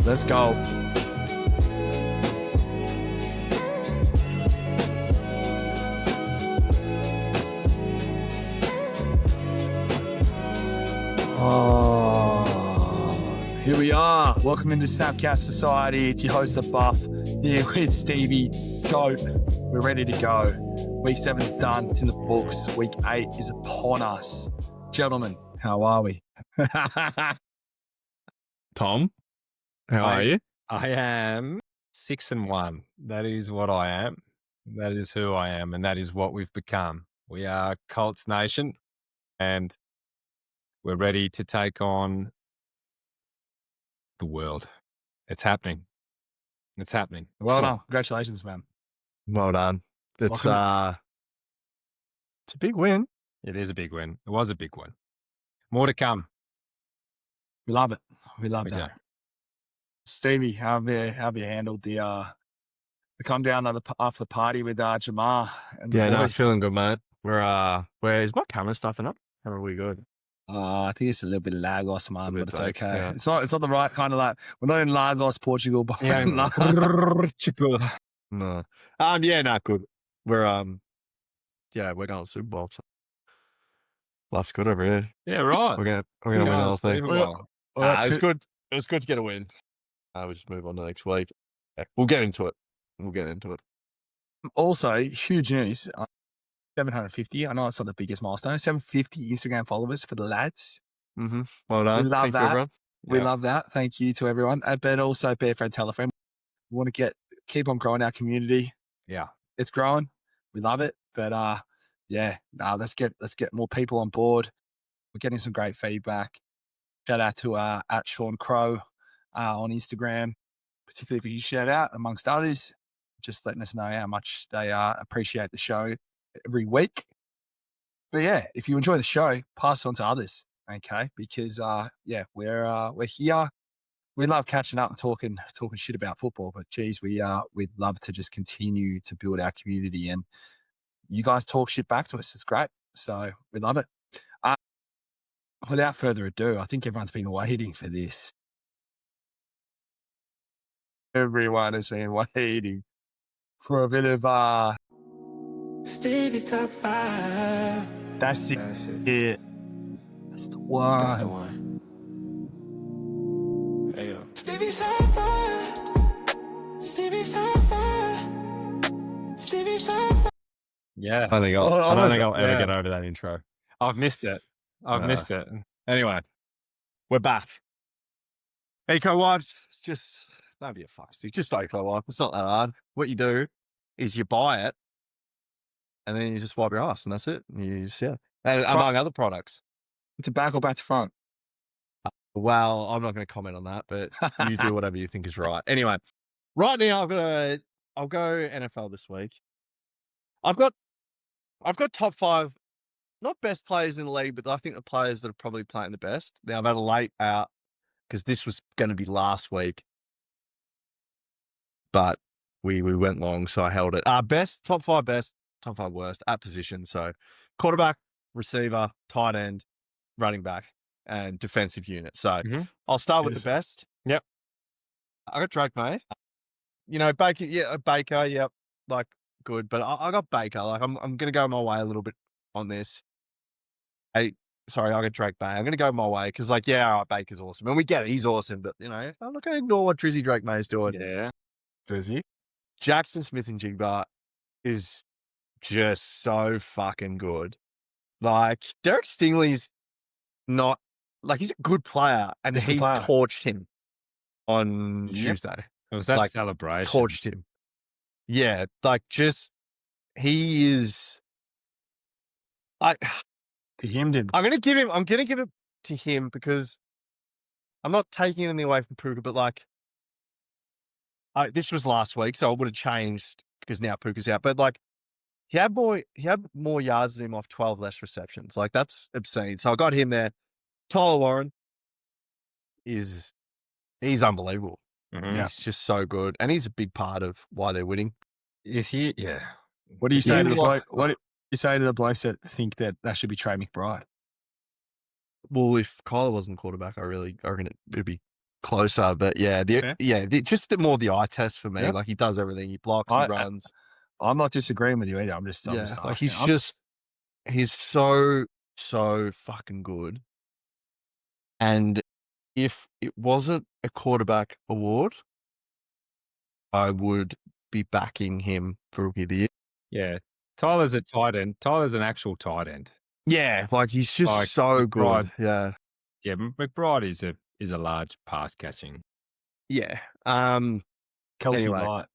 Let's go. Here we are. Welcome into Snapcast Society. It's your host, The Buff, here with Stevie, Goat. We're ready to go. Week 7 is done. It's in the books. Week 8 is upon us. Gentlemen, how are we? Tom, how are you? I am 6-1. That is what I am. That is who I am, and that is what we've become. We are Colts Nation, and we're ready to take on the world. It's happening. It's happening. Well done. Congratulations, man. Well done. It's Welcome. it's a big win. It is a big win. It was a big one. More to come. We love it. We love We that. do. Stevie, how have you handled the come down after the party with Jamar and the Yeah, no, boys? feeling good, mate. Where is my camera stuffing up? How are we good? I think it's a little bit of Lagos, man, but it's fake, okay. yeah. It's not the right kind of like. We're not in Lagos, Portugal, but Yeah. No. Yeah, no, good. We're we're going to Super Bowl. So life's good over here. Yeah, right. We're gonna win the whole thing. Unbelievable. It was good. It was good to get a win. We'll just move on to next week. Yeah, we'll get into it. Also, huge news. 750. I know it's not the biggest milestone. 750 Instagram followers for the lads. Mm-hmm. Well done. We love Thank you, that. everyone. We Yeah. love that. Thank you to everyone. But also, be a friend, tell a friend. We want to keep on growing our community. Yeah. It's growing. We love it. But let's get more people on board. We're getting some great feedback. Shout out to at Sean Crow on Instagram, particularly for his shout out amongst others, just letting us know how much they appreciate the show every week. But yeah, if you enjoy the show, pass it on to others, okay? Because we're here. We love catching up and talking shit about football, but geez, we'd love to just continue to build our community, and you guys talk shit back to us. It's great, so we love it. Without further ado, I think everyone's been waiting for this. Everyone has been waiting for a bit of Stevie top 5. That's it. Yeah. That's the one. That's the one. Hey yo. Stevie's top 5. Stevie's top 5. Stevie's top 5. Yeah. I don't think I'll ever yeah. get over that intro. I've missed it. Missed it. Anyway, we're back. Eco wipes, just don't be a fussy. Just Eco wipe. It's not that hard. What you do is you buy it, and then you just wipe your ass, and that's it. And among other products. It's a back or back to front. Well, I'm not going to comment on that, but you do whatever you think is right. Anyway, right now I'll go NFL this week. I've got top 5. Not best players in the league, but I think the players that are probably playing the best. Now, I've had a late out because this was going to be last week, but we went long, so I held it. Top 5 best, top 5 worst at position. So quarterback, receiver, tight end, running back, and defensive unit. So I'll start with the best. Yep. I got Drake May. Baker. Yeah, Baker. Yep. Like good, but I got Baker. Like I'm going to go my way a little bit on this. I got Drake May. I'm going to go my way because, all right, Baker's awesome. And we get it. He's awesome. But, I'm not going to ignore what Drizzy Drake May is doing. Yeah. Drizzy. Jackson Smith and Jigba is just so fucking good. Like, Derek Stingley's not, he's a good player. And he torched him on Tuesday. It was that celebration. Torched him. Yeah. He is... To him, I'm gonna give it to him because I'm not taking anything away from Puka, but this was last week, so I would have changed because now Puka's out. But he had more yards than him off 12 less receptions. That's obscene. So I got him there. Tyler Warren he's unbelievable. Mm-hmm. He's just so good, and he's a big part of why they're winning. Is he? Yeah. What do you say to the bloke? What do you say to the blokes that think that should be Trey McBride? Well, if Kyler wasn't quarterback, I reckon it'd be closer. But yeah, just more the eye test for me. Yep. Like he does everything. He blocks, he runs. I'm not disagreeing with you either. I'm just Like asking. he's so fucking good. And if it wasn't a quarterback award, I would be backing him for Rookie of the Year. Yeah. Tyler's a tight end. Tyler's an actual tight end. Yeah, like he's just Like so good. McBride. Yeah. Yeah, McBride is a large pass catching. Yeah. Kelsey anyway. Knight.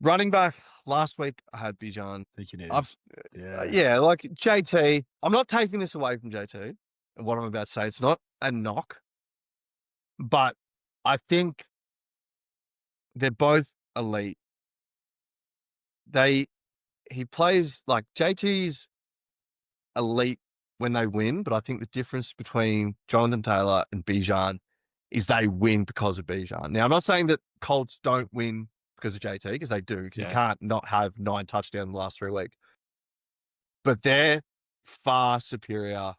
Running back, last week I had Bijan. I think it is. Like JT. I'm not taking this away from JT. And what I'm about to say, it's not a knock. But I think they're both elite. He plays like JT's elite when they win, but I think the difference between Jonathan Taylor and Bijan is they win because of Bijan. Now, I'm not saying that Colts don't win because of JT, because they do, because you can't not have 9 touchdowns in the last 3 weeks. But they're far superior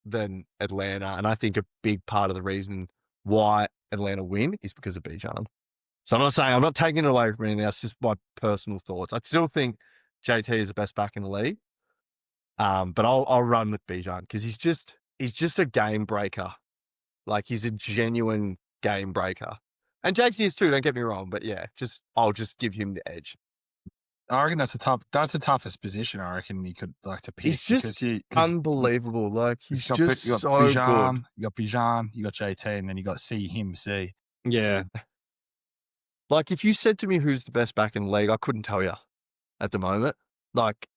than Atlanta, and I think a big part of the reason why Atlanta win is because of Bijan. So I'm not taking it away from anything. That's just my personal thoughts. I still think JT is the best back in the league. But I'll run with Bijan because he's just a game breaker. Like he's a genuine game breaker. And JT is too, don't get me wrong, but yeah, I'll just give him the edge. I reckon that's the toughest position I reckon you could like to pick. He's just unbelievable. Like he's just you got so Bijan, good. You got Bijan, you got JT, and then you got C. Yeah. Like if you said to me who's the best back in the league, I couldn't tell you at the moment. Like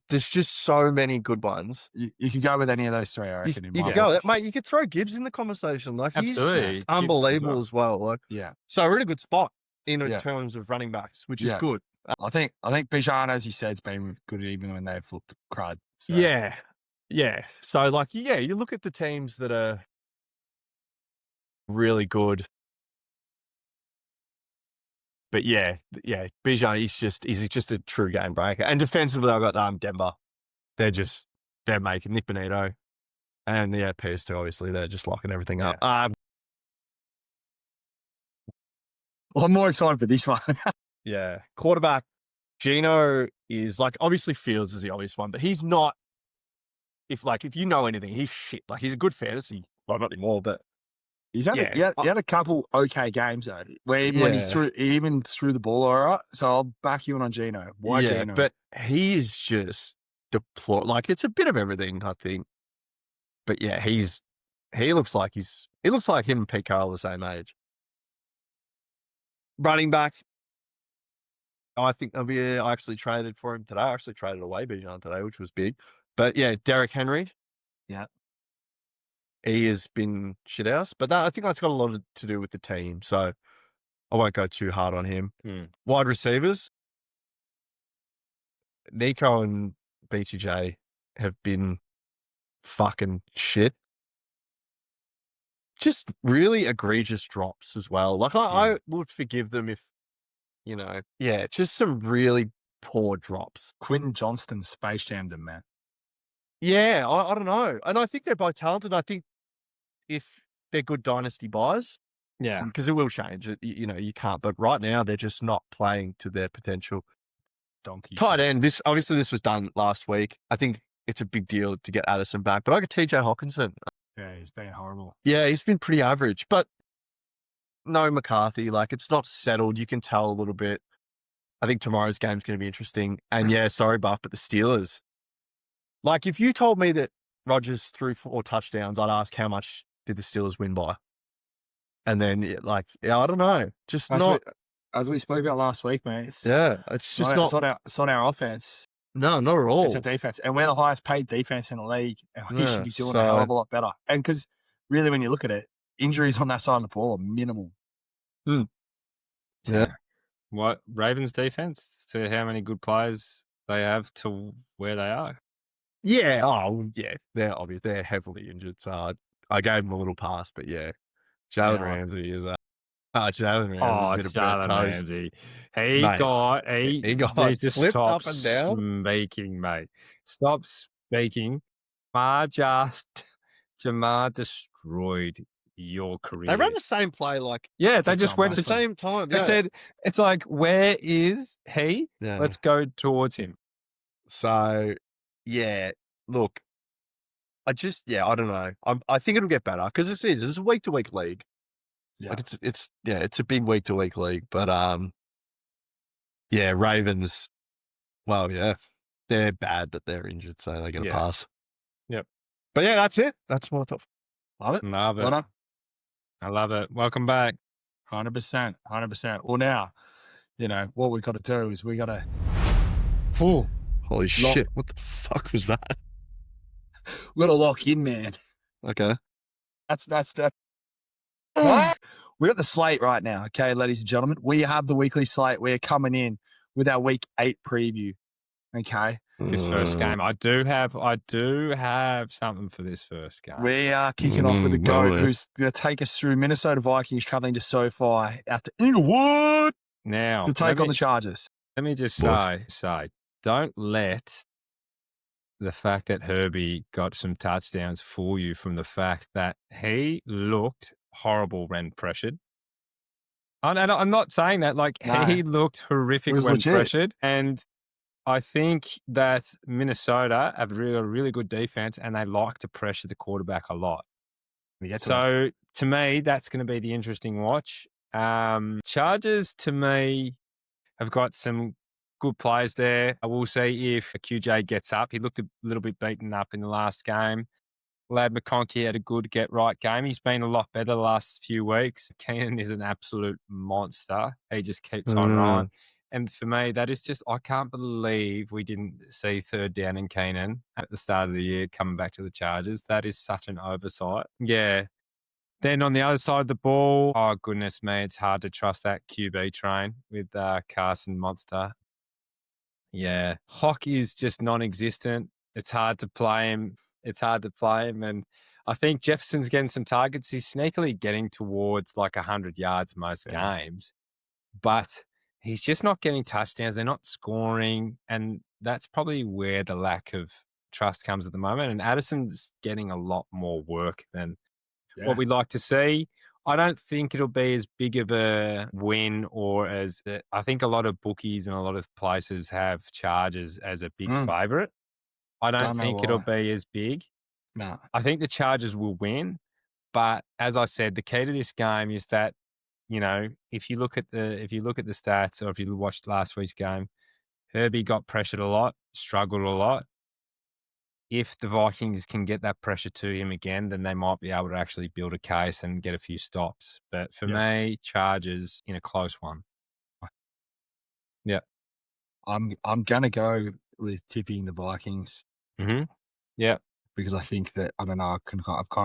there's just so many good ones. You could go with any of those three, I reckon. You could go, mate. You could throw Gibbs in the conversation. Like absolutely, he's just unbelievable as well. Like so a really good spot in terms of running backs, which is good. I think Bijan, as you said, has been good even when they've looked crud. So. Yeah. So like you look at the teams that are really good. But Bijan, he's just a true game breaker. And defensively, I got Denver. They're making Nick Bonito, and PS2 obviously they're just locking everything up. Well, I'm more excited for this one. Quarterback Gino is like obviously Fields is the obvious one, but he's not. If you know anything, he's shit. Like he's a good fantasy, well not anymore, but. He had a couple okay games though, where when he threw the ball all right. So I'll back you on Gino. Why Gino? But he's just deplorable. Like it's a bit of everything, I think. But he looks like him and Pete Carroll are the same age. Running back, I think I actually traded for him today. I actually traded away Bijan today, which was big. But Derrick Henry. Yeah. He has been shit house, but I think that's got a lot to do with the team. So I won't go too hard on him. Wide receivers, Nico and BTJ have been fucking shit. Just really egregious drops as well. Like I would forgive them if, just some really poor drops. Quentin Johnston Space Jammed him, man. Yeah, I don't know. And I think they're both talented. I think if they're good dynasty buys, because it will change. You can't. But right now, they're just not playing to their potential. Donkey. Tight end. This was done last week. I think it's a big deal to get Addison back. But I got TJ Hawkinson. Yeah, he's been horrible. Yeah, he's been pretty average. But no McCarthy. Like it's not settled. You can tell a little bit. I think tomorrow's game's going to be interesting. And sorry, Buff, but the Steelers. Like if you told me that Rodgers threw 4 touchdowns, I'd ask how much did the Steelers win by? And then I don't know. Just as we spoke about last week, mate. It's just not our offense. No, not at all. It's our defense. And we're the highest paid defense in the league. And we should be doing a hell of a lot better. And because really, when you look at it, injuries on that side of the ball are minimal. Yeah. What Ravens defense to how many good players they have to where they are? Yeah. Oh, yeah. They're obvious. They're heavily injured. So I gave them a little pass, but Jalen Ramsey is Jalen Ramsey. Ramsey. He just flipped stop up and down. Speaking, mate. Stop speaking. Jamar destroyed your They career. ran the same play like Yeah, they just John went at the to. Russell. same time. They Yeah. said, it's like, where is he? Yeah. Let's go towards him. So, yeah, look, I don't know. I think it'll get better because it's a week to week league. Yeah. Like it's a big week to week league. But yeah, Ravens. Well, yeah, they're bad, but they're injured, so they get a Yeah. pass. Yep. But yeah, that's it. That's my top. Love it. Love Well it. done. I love it. Welcome back. 100%. 100%. Well, now, what we've got to do is we got to. Holy shit! What the fuck was that? We got to lock in, man. Okay. That's that. We got the slate right now, okay, ladies and gentlemen. We have the weekly slate. We're coming in with our week 8 preview. Okay. This first game, I do have something for this first game. We are kicking off with the GOAT, boy. who's going to take us through Minnesota Vikings traveling to SoFi out to Inglewood Now, to take on the Chargers. let me just Boy. say, don't let the fact that Herbie got some touchdowns fool you from the fact that he looked horrible when pressured. And I'm not saying that, like, No. he looked horrific was when legit. pressured. And I think that Minnesota have a really good defense and they like to pressure the quarterback a lot. We get to that. So to me, that's going to be the interesting watch. Chargers, to me, have got some good players there. I will see if QJ gets up. He looked a little bit beaten up in the last game. Lad McConkey had a good get-right game. He's been a lot better the last few weeks. Keenan is an absolute monster. He just keeps on rolling. And for me, that is just, I can't believe we didn't see third down in Keenan at the start of the year coming back to the Chargers. That is such an oversight. Yeah. Then on the other side of the ball, oh, goodness me, it's hard to trust that QB train with Carson Monster. Yeah. Hawk is just non-existent. It's hard to play him. And I think Jefferson's getting some targets. He's sneakily getting towards like 100 yards most games. But he's just not getting touchdowns. They're not scoring. And that's probably where the lack of trust comes at the moment. And Addison's getting a lot more work than what we'd like to see. I don't think it'll be as big of a win I think a lot of bookies and a lot of places have Chargers as a big favourite. I don't think it'll be as big. No. I think the Chargers will win. But as I said, the key to this game is that, if you look at the stats, or if you watched last week's game, Herbie got pressured a lot, struggled a lot. If the Vikings can get that pressure to him again, then they might be able to actually build a case and get a few stops. But for me, Chargers in a close one. Yeah. I'm gonna go with tipping the Vikings. Mm-hmm. Yeah. Because I think that, I don't know, I've kind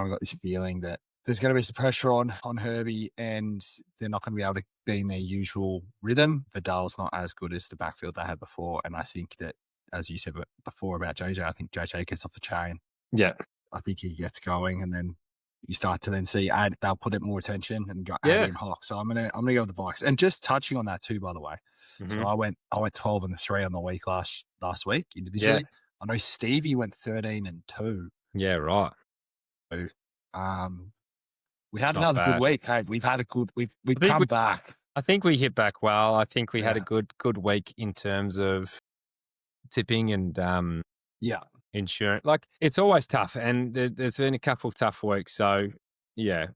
of got this feeling that there's going to be some pressure on Herbie and they're not going to be able to be in their usual rhythm. Vidal's not as good as the backfield they had before. And I think that, as you said before about JJ, I think JJ gets off the chain. Yeah. I think he gets going, and then you start to then see they'll put it more attention and go Yeah. in Hawk. So I'm gonna go with the Vikes. And just touching on that too, by the way. Mm-hmm. So I went 12-3 on the week last week individually. Yeah. I know Stevie went 13-2. Yeah, right. So, we had It's not another good bad. we've think come we- back. I think we hit back well. I think we had a Yeah. good week in terms of tipping and Yeah. insurance. Like, it's always tough, and there's been a couple of tough weeks. So yeah,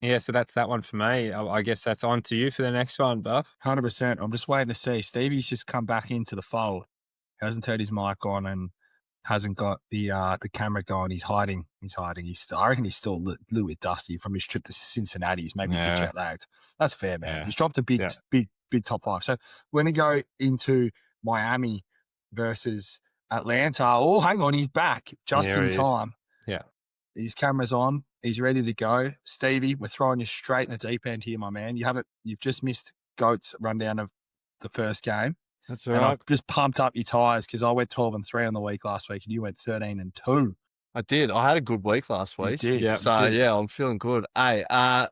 yeah. So that's that one for me. I guess that's on to you for the next one, Buff. 100%. I'm just waiting to see. Stevie's just come back into the fold. He hasn't turned his mic on and hasn't got the camera going. He's hiding. I reckon he's still a little bit dusty from his trip to Cincinnati. He's maybe a bit jet lagged. That's fair, man. Yeah. He's dropped a big top 5. So we're going to go into Miami versus Atlanta. Oh, hang on. He's back just There in he is. time. Yeah. His camera's on. He's ready to go. Stevie, we're throwing you straight in the deep end here, my man. You've just missed Goat's rundown of the first game. That's And I've just pumped up your tires because I went 12-3 on the week last week and you went 13-2. I did. I had a good week last You week. did. Yeah. So You did. yeah, I'm feeling good. Hey,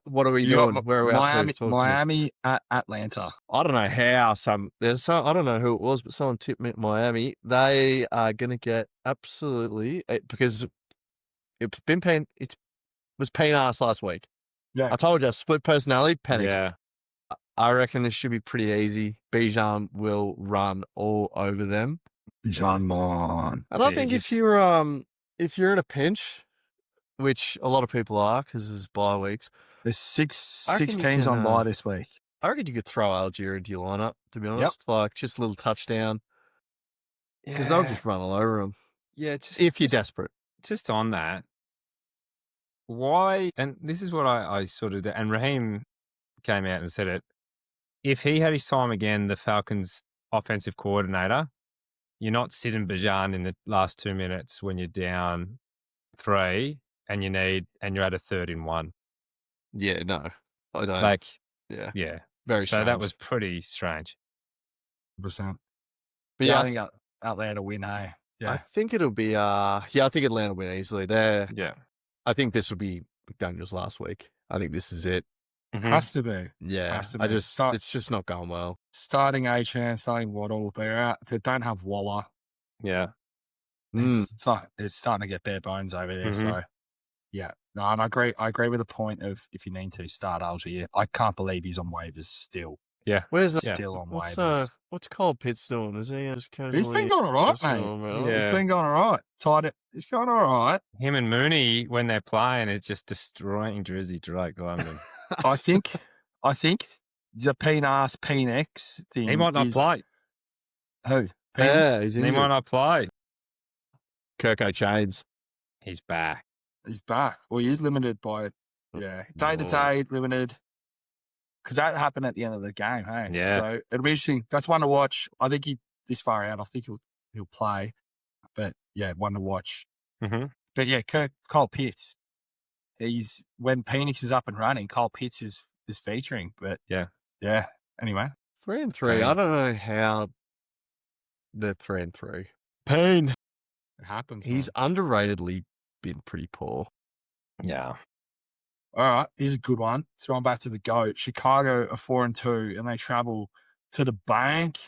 what are we You got doing? Where are we up to? Talk to me. Miami at Atlanta. I don't know how I don't know who it was, but someone tipped me at Miami. They are going to get absolutely, because it's was Penix last week. Yeah. I told you, split personality, Penix. Yeah. I reckon this should be pretty easy. Bijan will run all over them. John Mon. And I think if you're in a pinch, which a lot of people are because there's bye weeks, There's I six reckon you teams can, on bye this week. I reckon you could throw Algier into your lineup, to be honest. Like, just a little touchdown. Because they'll just run all over them. Yeah, just If you're desperate. Just on that, why? And this is what I sort of, and Raheem came out and said it. If he had his time again, the Falcons' offensive coordinator, you're not sitting Bijan in the last 2 minutes when you're down 3 and you're at a 3rd and 1. Yeah, no. I don't. Like, yeah. yeah. Very So strange. that was pretty strange. 100%. But Yeah, I think Atlanta win, hey? I Yeah. think it'll be, I think Atlanta will win easily. Yeah. I think this will be McDaniel's last week. I think this is it. Has to be. Yeah. Has to be. It's just not going well. Starting A-Chan, starting Waddle, they're out. They don't have Waller. Yeah. It's starting to get bare bones over there. So, yeah. No, and I agree with the point of if you need to start Algier. I can't believe he's on waivers still. Yeah. Where's that? Still on waivers. What's Cole Pitts doing? Is he just casually... He's been going all right, just mate. going around? Yeah. It's been going all right. Tied. It's going all right. Him and Mooney, when they're playing, is just destroying Drizzy Drake London. I think the Penix thing. He might not play. Who? Yeah, he's He injured. might not play. Kirko Chains. He's back. He's back. Well, he is limited by day to day limited. Because that happened at the end of the game, hey. Yeah. So it'll be interesting. That's one to watch. I think this far out. I think he'll play. But yeah, one to watch. Mm-hmm. But yeah, Cole Pitts. When Penix is up and running, Cole Pitts is featuring. But yeah. Anyway, 3-3. Okay. I don't know how they're 3-3. pain. It happens. He's underratedly been pretty poor. Yeah. All right, here's a good one. Throwing back to the GOAT. Chicago are 4-2, and they travel to the bank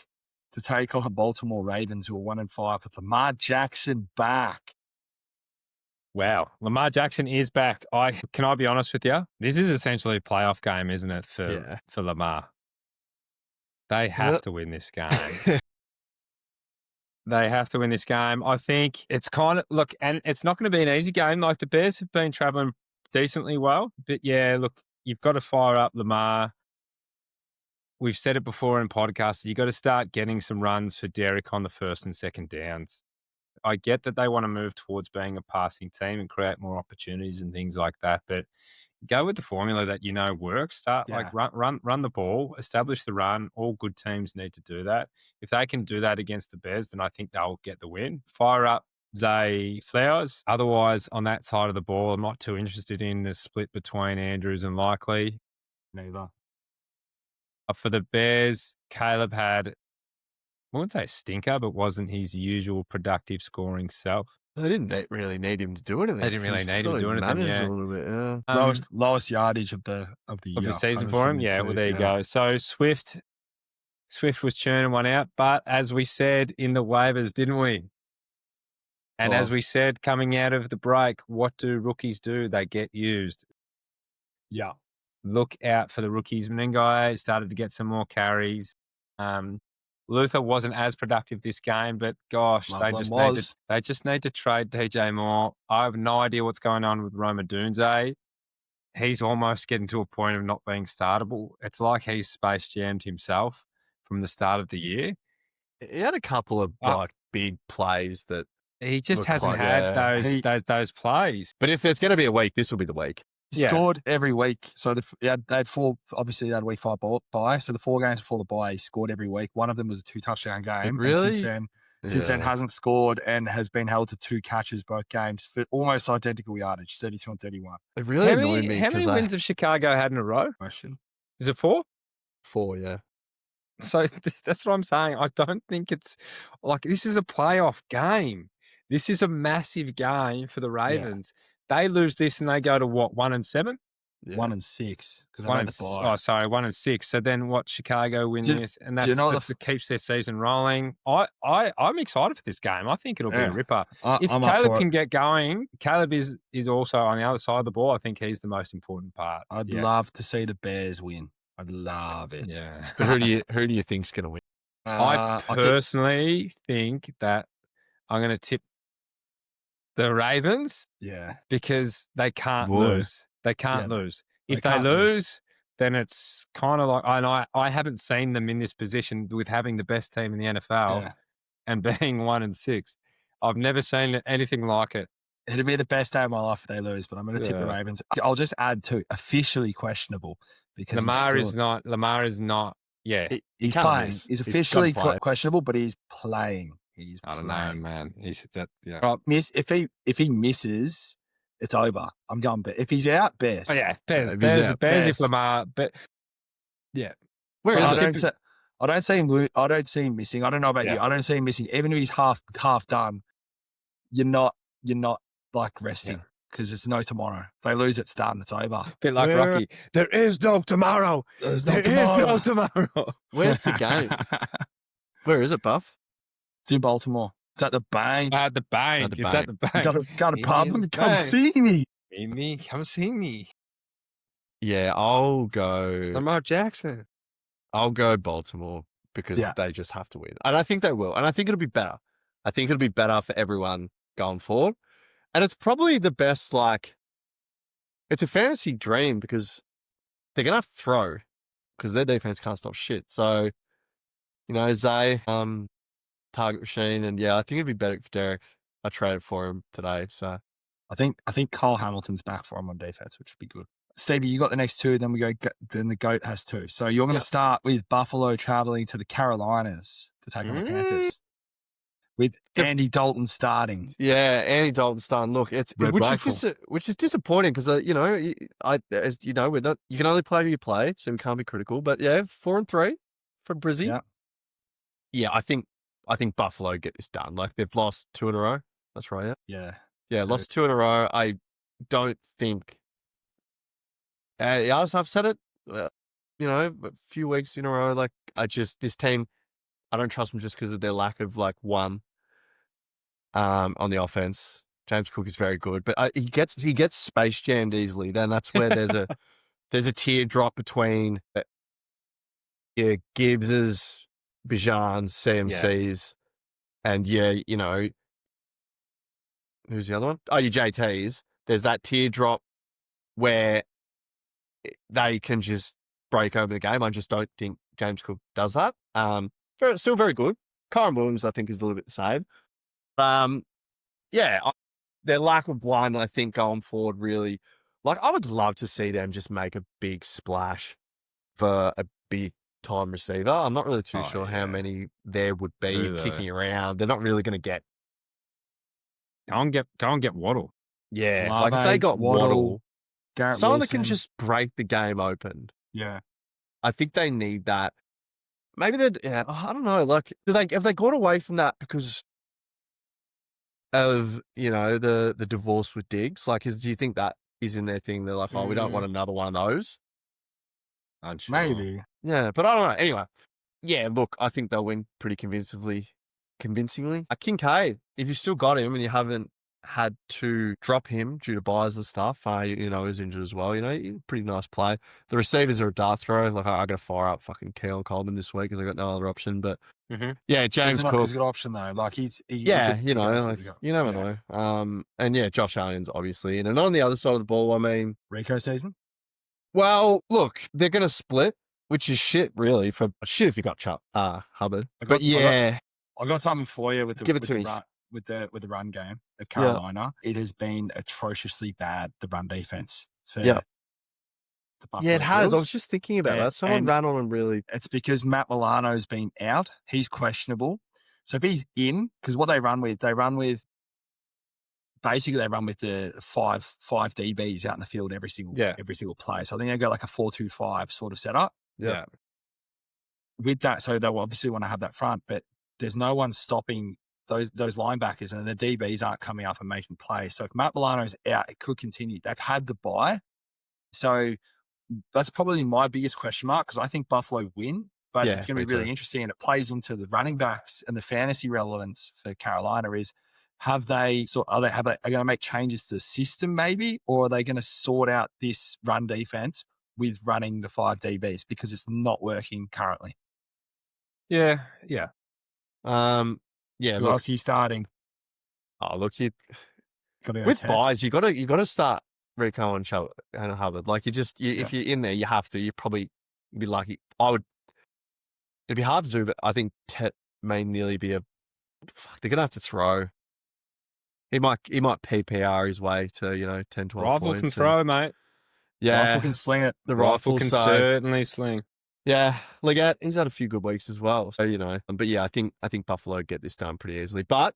to take on the Baltimore Ravens, who are 1-5 with Lamar Jackson back. Wow. Lamar Jackson is back. Can I be honest with you? This is essentially a playoff game, isn't it, for Lamar? They have to win this game. They have to win this game. I think it's kind of, look, and it's not going to be an easy game. Like the Bears have been traveling decently well. But yeah, look, you've got to fire up Lamar. We've said it before in podcasts. You've got to start getting some runs for Derek on the first and second downs. I get that they want to move towards being a passing team and create more opportunities and things like that. But go with the formula that you know works. Start like run the ball, establish the run. All good teams need to do that. If they can do that against the Bears, then I think they'll get the win. Fire up Zay Flowers. Otherwise, on that side of the ball, I'm not too interested in the split between Andrews and Likely. Neither. For the Bears, Caleb had, I wouldn't say a stinker, but wasn't his usual productive scoring self. They didn't really need him to do anything. They didn't really He's need him to do anything, managed yeah. a little bit, yeah. Lowest yardage of the year. Of the season I'm for him? assuming Yeah, too, well, there you go. So Swift was churning one out, but as we said in the waivers, didn't we? And as we said, coming out of the break, what do rookies do? They get used. Yeah. Look out for the rookies. Menengai started to get some more carries. Luther wasn't as productive this game, but gosh, they just need to trade DJ Moore. I have no idea what's going on with Roma Dunze. He's almost getting to a point of not being startable. It's like he's space jammed himself from the start of the year. He had a couple of big plays that he just hasn't like, had those plays. But if there's going to be a week, this will be the week. He scored every week. So they had four, obviously they had week 5 bye. So the 4 games before the bye, he scored every week. One of them was a 2-touchdown game. Really? And since then hasn't scored and has been held to 2 catches both games for almost identical yardage, 32 and 31. It really annoyed me. How many wins have Chicago had in a row? Question. Is it 4? 4, yeah. So that's what I'm saying. I don't think it's like this is a playoff game. This is a massive game for the Ravens. Yeah. They lose this and they go to what, 1-7? Yeah. 1-6 because I One made and the bye. oh, sorry, 1-6. So then what? Chicago win Do you- this, and do you know what that keeps their season rolling. I'm excited for this game. I think it'll be a Yeah. ripper. If I'm up Caleb for can it. get going, Caleb is also on the other side of the ball. I think he's the most important part. I'd Yeah. love to see the Bears win. I'd love it. Yeah. But who do you think's going to win? I personally think that I'm going to tip the Ravens Yeah. because they can't Boy. lose. They can't Yeah, lose. they If they can't lose. lose, then it's kind of like, and I haven't seen them in this position with having the best team in the NFL Yeah. and being 1-6. I've never seen anything like it. It'd be the best day of my life if they lose, but I'm going to tip the Yeah. Ravens. I'll just add to officially questionable because Lamar is not. Yeah, he's can't playing. miss. He's He's officially gotta play. questionable, but he's playing. He's I don't playing. know, man. He's that. Yeah. Right, if he misses, it's over. I'm going. But if he's out, Bears. Oh yeah, Bears. if he's Bears. out, Bears. Bears. If Lamar. But yeah. Where But is I it? don't see him. I don't see him missing. I don't know about you. Yeah. I don't see him missing. Even if he's half done, you're not like resting because it's no tomorrow. If they lose, it's done. It's over. Bit like Where- Rocky. There is no tomorrow. There's There is no tomorrow. Where's the game? Where is it, Buff? It's in Baltimore. It's at the bank. At the bank. At the It's at the bank. Got a In problem? the Come bank. see me. Amy, come see me. Yeah, I'll go. Lamar Jackson. I'll go Baltimore because Yeah. they just have to win. And I think they will. And I think it'll be better. I think it'll be better for everyone going forward. And it's probably the best, it's a fantasy dream because they're going to have to throw because their defense can't stop shit. So, Zay, target machine. And yeah, I think it'd be better for Derek. I traded for him today. So I think Cole Hamilton's back for him on defense, which would be good. Stevie, you got the next two. Then then the GOAT has two. So you're going to start with Buffalo traveling to the Carolinas to take on the Panthers with Andy Dalton starting. yeah, Andy Dalton's done. Look, which is disappointing because as you know, we're not. You can only play who you play, so we can't be critical. But yeah, 4-3 for Brizzy. Yeah. Yeah, I think Buffalo get this done. Like they've lost 2 in a row. That's right. Yeah. Yeah, So- lost 2 in a row. I don't think. I've said it. A few weeks in a row. Like this team, I don't trust them just because of their lack of one. On the offense, James Cook is very good, but he gets space jammed easily. Then that's where there's a teardrop between Gibbs's, Bijan's, CMC's, and who's the other one? Oh, your JT's. There's that teardrop where they can just break over the game. I just don't think James Cook does that. Still very good. Kyron Williams, I think, is a little bit the same. Their lack of one, I think, going forward, really, I would love to see them just make a big splash for a big time receiver. I'm not really too sure how many there would be kicking around. They're not really going to get. Go and get Waddle. Yeah, Olave, if they got Waddle, Garrett someone Wilson. that can just break the game open. Yeah. I think they need that. Maybe I don't know. Have they gone away from that because of the divorce with Diggs? Do you think that is in their thing? They're like, oh, we don't want another one of those. Unsure. Maybe. Yeah, but I don't know. Anyway, yeah. Look, I think they'll win pretty convincingly. Kincaid, if you've still got him and you haven't had to drop him due to buys and stuff, he's injured as well. Pretty nice play. The receivers are a dart throw. I got to fire up fucking Keelan Coleman this week because I got no other option. But yeah, James Cook. He's a good option though. You never know. And yeah, Josh Allen's obviously in. And on the other side of the ball, Rico season. well, look, they're going to split, which is shit, really. For shit if you got Hubbard. I got something for you with the Give it to me. With the run game of Carolina. It has been atrociously bad, the run defense. For the Buffalo Yeah, it has. Bills. I was just thinking about that. Someone ran on him really. It's because Matt Milano's been out. He's questionable. So if he's in, because what they run with the 5 DBs out in the field every single play. So I think they go like a 4-2-5 sort of setup. Yeah. With that, so they'll obviously want to have that front, but there's no one stopping those linebackers, and the DBs aren't coming up and making plays. So if Matt Milano's out, it could continue. They've had the bye. So that's probably my biggest question mark because I think Buffalo win, but Yeah, it's going to me be really too. interesting. And it plays into the running backs and the fantasy relevance for Carolina is are they going to make changes to the system maybe, or are they going to sort out this run defense with running the 5 DBs because it's not working currently? Yeah, yeah. Yeah, Who look, else are you starting? look, you Got to go with Ted. buys, you gotta start Rico and Hubbard. Like if you're in there, you have to. You probably be lucky. It'd be hard to do, but I think Tet may nearly be fuck, they're gonna have to throw. He might PPR his way to 10, 12 Rifle points. can throw, mate. Yeah, Rifle can sling it. the Rifle rifle can side. certainly sling. Yeah, Leggett, he's had a few good weeks as well. So but yeah, I think Buffalo get this done pretty easily. But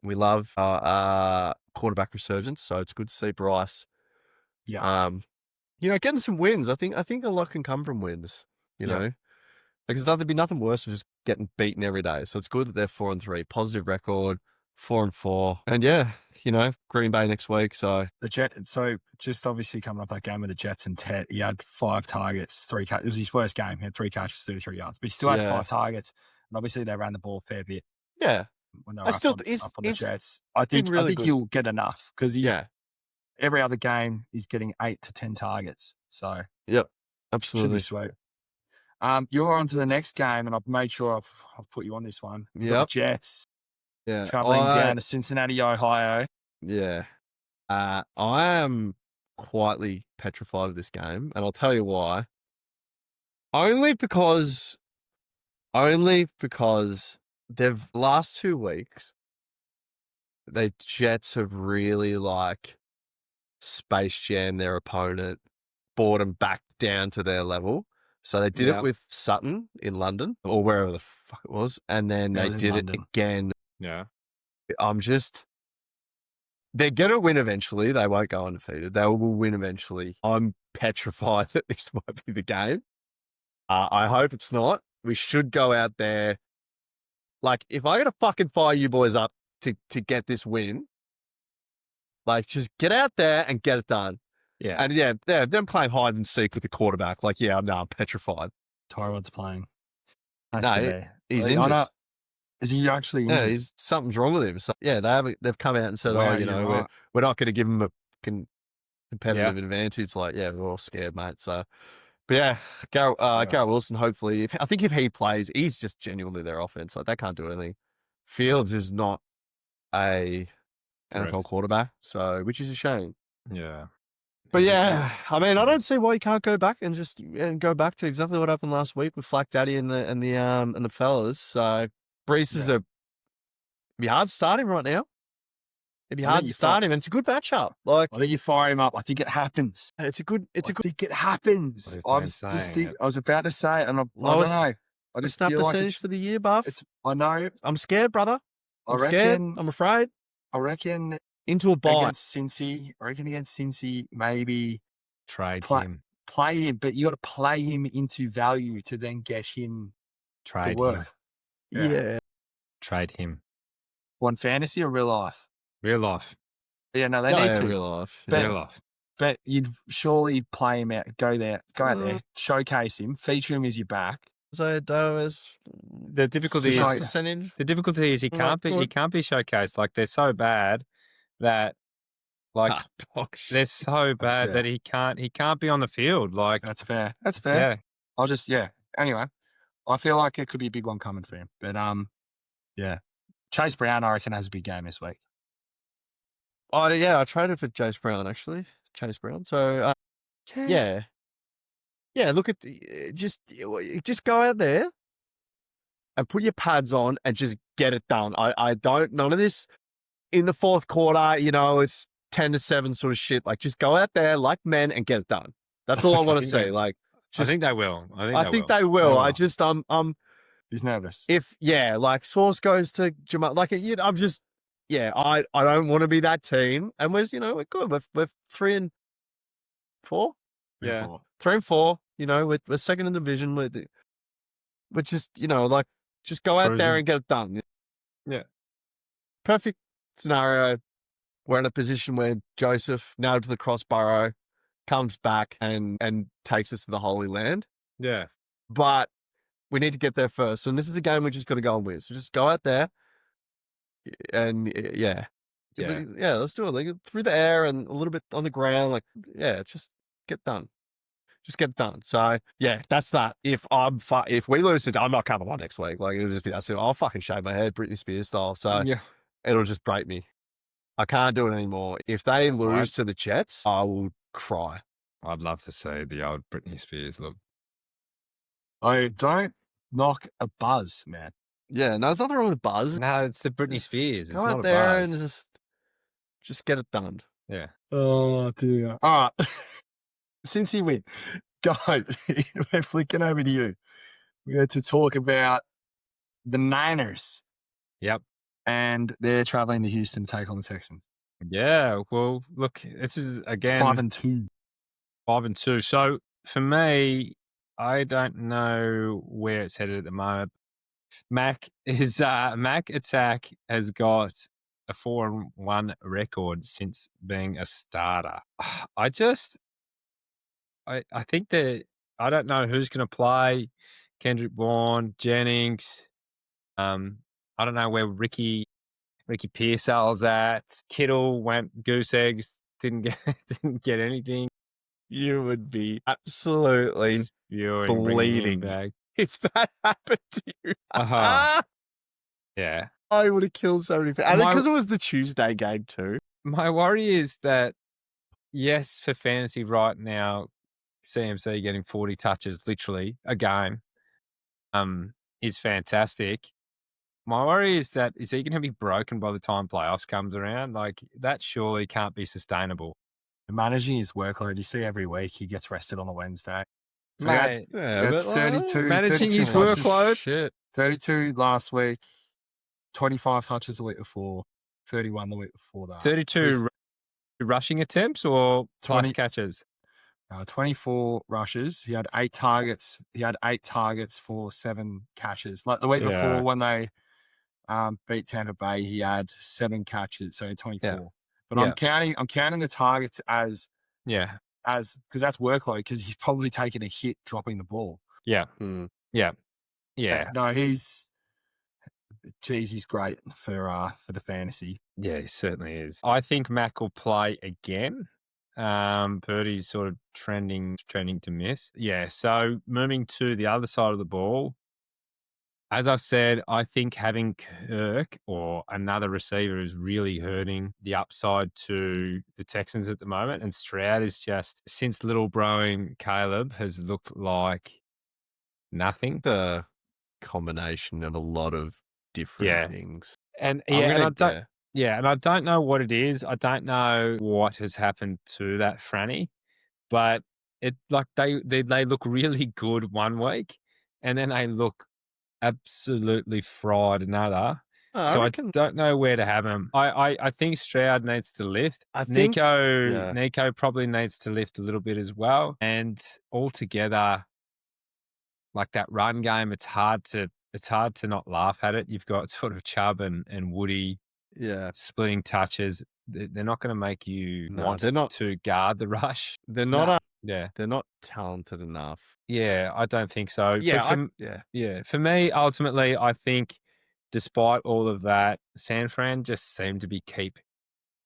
we love our quarterback resurgence, so it's good to see Bryce. Yeah. Getting some wins. I think a lot can come from wins. Because there'd be nothing worse than just getting beaten every day. So it's good that they're 4-3, positive record, 4-4, and yeah, Green Bay next week. So So just obviously coming up that game with the Jets and Tet, he had 5 targets, 3 catches. It was his worst game. He had 3 catches, 33 yards, but he still had 5 targets. And obviously they ran the ball a fair bit. Yeah, when they were up on the Jets. I think really he'll get enough because he's yeah, every other game he's getting 8 to 10 targets. So yep, should absolutely. be sweet. You're on to the next game, and I've made sure I've put you on this one. Yep. The Jets Yeah, traveling down to Cincinnati, Ohio. Yeah, I am quietly petrified of this game, and I'll tell you why. Only because they've last 2 weeks, the Jets have really Space Jam their opponent, brought them back down to their level. So they did it with Sutton in London or wherever the fuck it was, and then they did it again. Yeah, they're gonna win eventually. They won't go undefeated. They will win eventually. I'm petrified that this might be the game. I hope it's not. We should go out there. If I gotta fucking fire you boys up to get this win, just get out there and get it done. yeah. And yeah, them playing hide and seek with the quarterback. I'm petrified. Tyrod's playing. He's injured. Is he actually injured? Yeah, something's wrong with him. So, yeah, they've come out and said, Wow, we're not going to give him a competitive advantage. We're all scared, mate. So, but yeah, Garrett Wilson, hopefully, I think if he plays, he's just genuinely their offense. They can't do anything. Fields is not a NFL quarterback, which is a shame. Yeah. But yeah, I mean, I don't see why you can't go back and go back to exactly what happened last week with Flack Daddy and the fellas. So Brees is it'd be hard to start him right now. It'd be hard to start him, and it's a good matchup. I think you fire him up. I think it happens. I think it happens. I was about to say it, and I don't know. I just snap feel percentage for the year, Buff. I know. I'm scared, brother. I'm scared. I'm afraid. I reckon into a bye against Cincy. Maybe play him, but you got to play him into value to then get him to work. Yeah. Trade him. One fantasy or real life? Real life. Yeah, no, they need to. Real life. Real life. But you'd surely play him out, go out there, showcase him, feature him as your back. So the difficulty is he can't be showcased. They're so bad that they're so bad that he can't be on the field. That's fair. Yeah. I'll just Anyway, I feel like it could be a big one coming for him. But yeah. Chase Brown, I reckon, has a big game this week. Oh yeah, I traded for Chase Brown actually. Chase Brown. So yeah. Look at just go out there and put your pads on and just get it done. I don't none of this in the fourth quarter. It's 10-7 sort of shit. Just go out there like men and get it done. That's all I want to say. I think they will. I think they will. I just He's nervous. If Sauce goes to Jamal, I'm just I don't want to be that team. And we're good. We're 3-4. Yeah, 3-4. We're second in the division. We're just just go out there and get it done. Yeah, perfect scenario. We're in a position where Joseph nailed to the crossbar. comes back and takes us to the Holy Land. Yeah. But we need to get there first. And this is a game we just got to go and win. So just go out there and yeah, let's do it. Like through the air and a little bit on the ground. Like, yeah, just get done. Just get it done. So yeah, that's that. If we lose it, I'm not coming on next week. Like it'll just be that. So I'll fucking shave my head, Britney Spears style. So Yeah. it'll just break me. I can't do it anymore. If they lose to the Jets, I will cry. I'd love to see the old Britney Spears look. I don't knock a buzz, man. Yeah, no, it's nothing wrong with buzz. No, it's the Britney Just Spears. It's go not out a there buzz. and just get it done. Yeah. Oh dear. All right. Since you win, go. We're flicking over to you. We're going to talk about the Niners. Yep. And they're traveling to Houston to take on the Texans. Yeah. Well, look, this is again 5-2. 5-2. So for me, I don't know where it's headed at the moment. Mac Attack has got a 4-1 record since being a starter. I think that I don't know who's going to play. Kendrick Bourne, Jennings. I don't know where Ricky Pearsall's at. Kittle went goose eggs. Didn't get anything. You would be absolutely Spewing, bleeding back. if that happened to you. Yeah. I would have killed so many people. And because it was the Tuesday game too. My worry is that, yes, for fantasy right now, CMC getting 40 touches, literally a game, is fantastic. My worry is that is he going to be broken by the time playoffs comes around? Like that surely can't be sustainable. Managing his workload, you see every week he gets rested on the Wednesday. So Mate, he had 32 managing 32 his touches. workload. Shit. 32 last week, 25 touches the week before, 31 the week before that. 32 rushing attempts or 20 plus catches? 24 rushes. He had 8 targets. He had 8 targets for 7 catches. Like the week before when they beat Tampa Bay, he had 7 catches, so 24. Yeah. But I'm counting the targets as because that's workload because he's probably taking a hit dropping the ball. Yeah. Mm. Yeah. No, he's great for the fantasy. Yeah, he certainly is. I think Mac will play again. Purdy's sort of trending to miss. Yeah. So moving to the other side of the ball, as I've said, I think having Kirk or another receiver is really hurting the upside to the Texans at the moment. And Stroud is just, since little broing Caleb has looked like nothing. The combination of a lot of different things. And I don't know what it is. I don't know what has happened to that Franny, but it like they look really good one week and then they look absolutely fried another. I don't know where to have him. I think Stroud needs to lift. I think Nico probably needs to lift a little bit as well. And altogether, like that run game, it's hard to not laugh at it. You've got sort of Chubb and Woody splitting touches. They're not going to make you want to guard the rush. They're not they're not talented enough. Yeah, I don't think so. Yeah. For me, ultimately, I think despite all of that, San Fran just seem to keep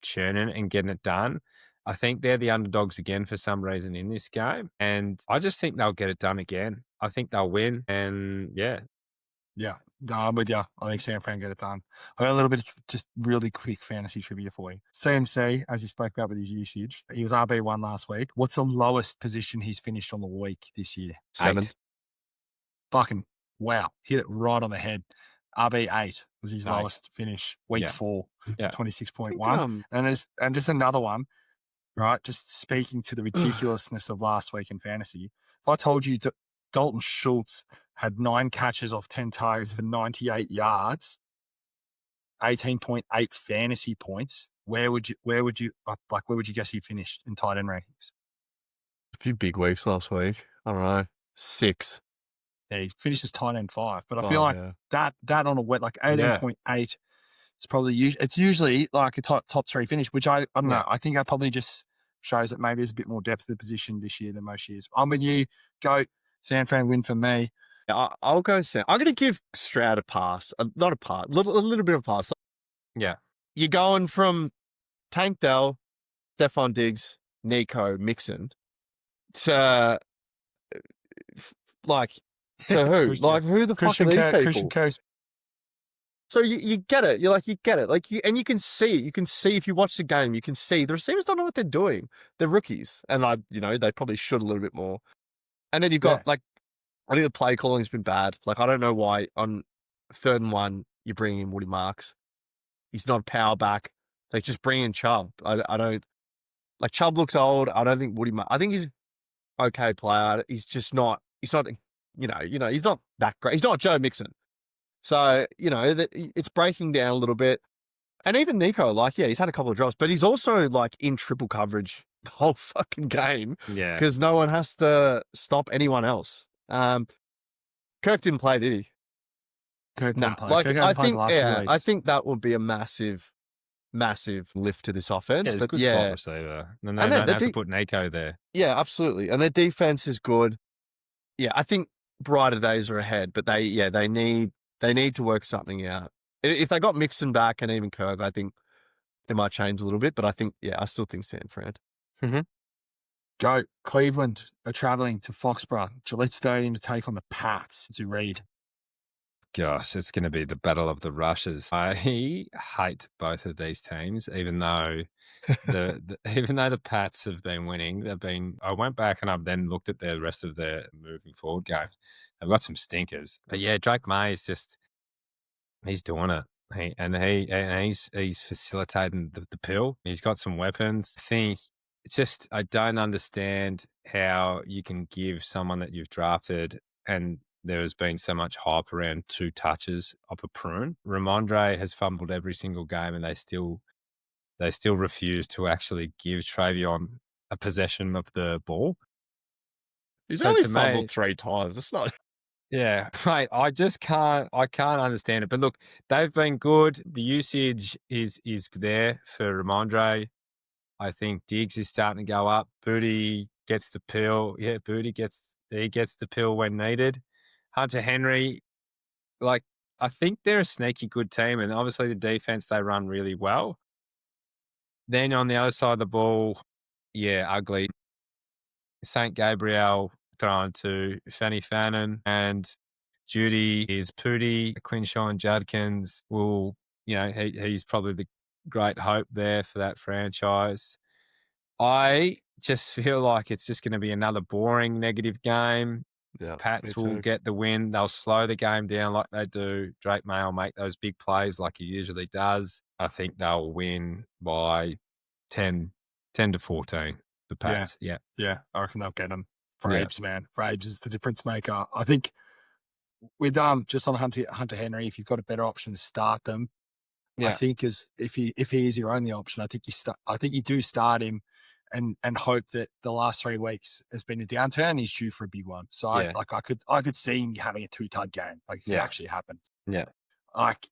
churning and getting it done. I think they're the underdogs again for some reason in this game. And I just think they'll get it done again. I think they'll win. And Yeah, I'm with you. I think San Fran get it done. I got a little bit of just really quick fantasy trivia for you. CMC, as you spoke about with his usage, he was RB1 last week. What's the lowest position he's finished on the week this year? 7. 8. Fucking wow. Hit it right on the head. RB8 was his lowest finish. Week 4, 26.1. And just another one, right? Just speaking to the ridiculousness of last week in fantasy. If I told you Dalton Schultz had 9 catches off 10 targets for 98 yards, 18.8 fantasy points, where would you guess he finished in tight end rankings? A few big weeks last week. I don't know. 6. Yeah, he finishes tight end 5, but I feel like that on a wet like 18.8. It's probably usually like a top 3 finish, which I don't know. I think that probably just shows that maybe there's a bit more depth to the position this year than most years. I'm with you. Go. San Fran win for me. I'll go Sam. I'm going to give Stroud a pass. Not a pass. A little bit of a pass. Yeah. You're going from Tank Dell, Stephon Diggs, Nico, Mixon to to who? Christian- Who the fuck are Christian these Kirk, people? Christian Kirk. So you get it. You get it. And you can see it. You can see if you watch the game, you can see the receivers don't know what they're doing. They're rookies. And they probably should a little bit more. And then you've got I think the play calling has been bad. I don't know why on 3rd and 1 you bring in Woody Marks. He's not a power back. Just bring in Chubb. I don't Chubb looks old. I don't think I think he's an okay player. He's just not. He's not. He's not that great. He's not Joe Mixon. So it's breaking down a little bit. And even Nico, he's had a couple of drops, but he's also in triple coverage the whole fucking game. Yeah. Because no one has to stop anyone else. Kirk didn't play, did he? Kirk No. didn't play. Kirk only played the last few weeks. I think that would be a massive lift to this offense. Yeah, he's a but good slot receiver. And they don't have to put Nico there. Yeah, absolutely. And their defense is good. Yeah, I think brighter days are ahead, but they need to work something out. If they got Mixon back and even Kirk, I think it might change a little bit, but I still think San Fran. Mm-hmm. Go. Cleveland are traveling to Foxborough, Gillette Stadium to take on the Pats to read. Gosh, it's going to be the battle of the rushes. I hate both of these teams, even though the Pats have been winning. I went back and I've then looked at the rest of their moving forward games. They've got some stinkers, but yeah, Drake May is he's doing it. He's facilitating the pill. He's got some weapons. I don't understand how you can give someone that you've drafted and there has been so much hype around 2 touches of a prune. Ramondre has fumbled every single game and they still refuse to actually give Travion a possession of the ball. He's So only to fumbled me- 3 times. That's not. Yeah, mate, I can't understand it. But look, they've been good. The usage is there for Ramondre. I think Diggs is starting to go up. Booty gets the pill. Yeah, Booty gets the pill when needed. Hunter Henry, I think they're a sneaky good team, and obviously the defense they run really well. Then on the other side of the ball, yeah, ugly. St. Gabriel thrown to Fanny Fannin and Judy is Pooty. Quinshawn Judkins will, he's probably the great hope there for that franchise. I just feel like it's just going to be another boring negative game. Yeah, Pats will get the win. They'll slow the game down like they do. Drake May will make those big plays like he usually does. I think they'll win by 10 to 14, the Pats. Yeah. Yeah, I reckon they'll get him. Frabes, man. Frabes is the difference maker. I think with just on Hunter Henry, if you've got a better option to start them, I think if he is your only option, I think you do start him and hope that the last 3 weeks has been a downturn and he's due for a big one. So I could see him having a 2-tud game. It actually happens. Yeah.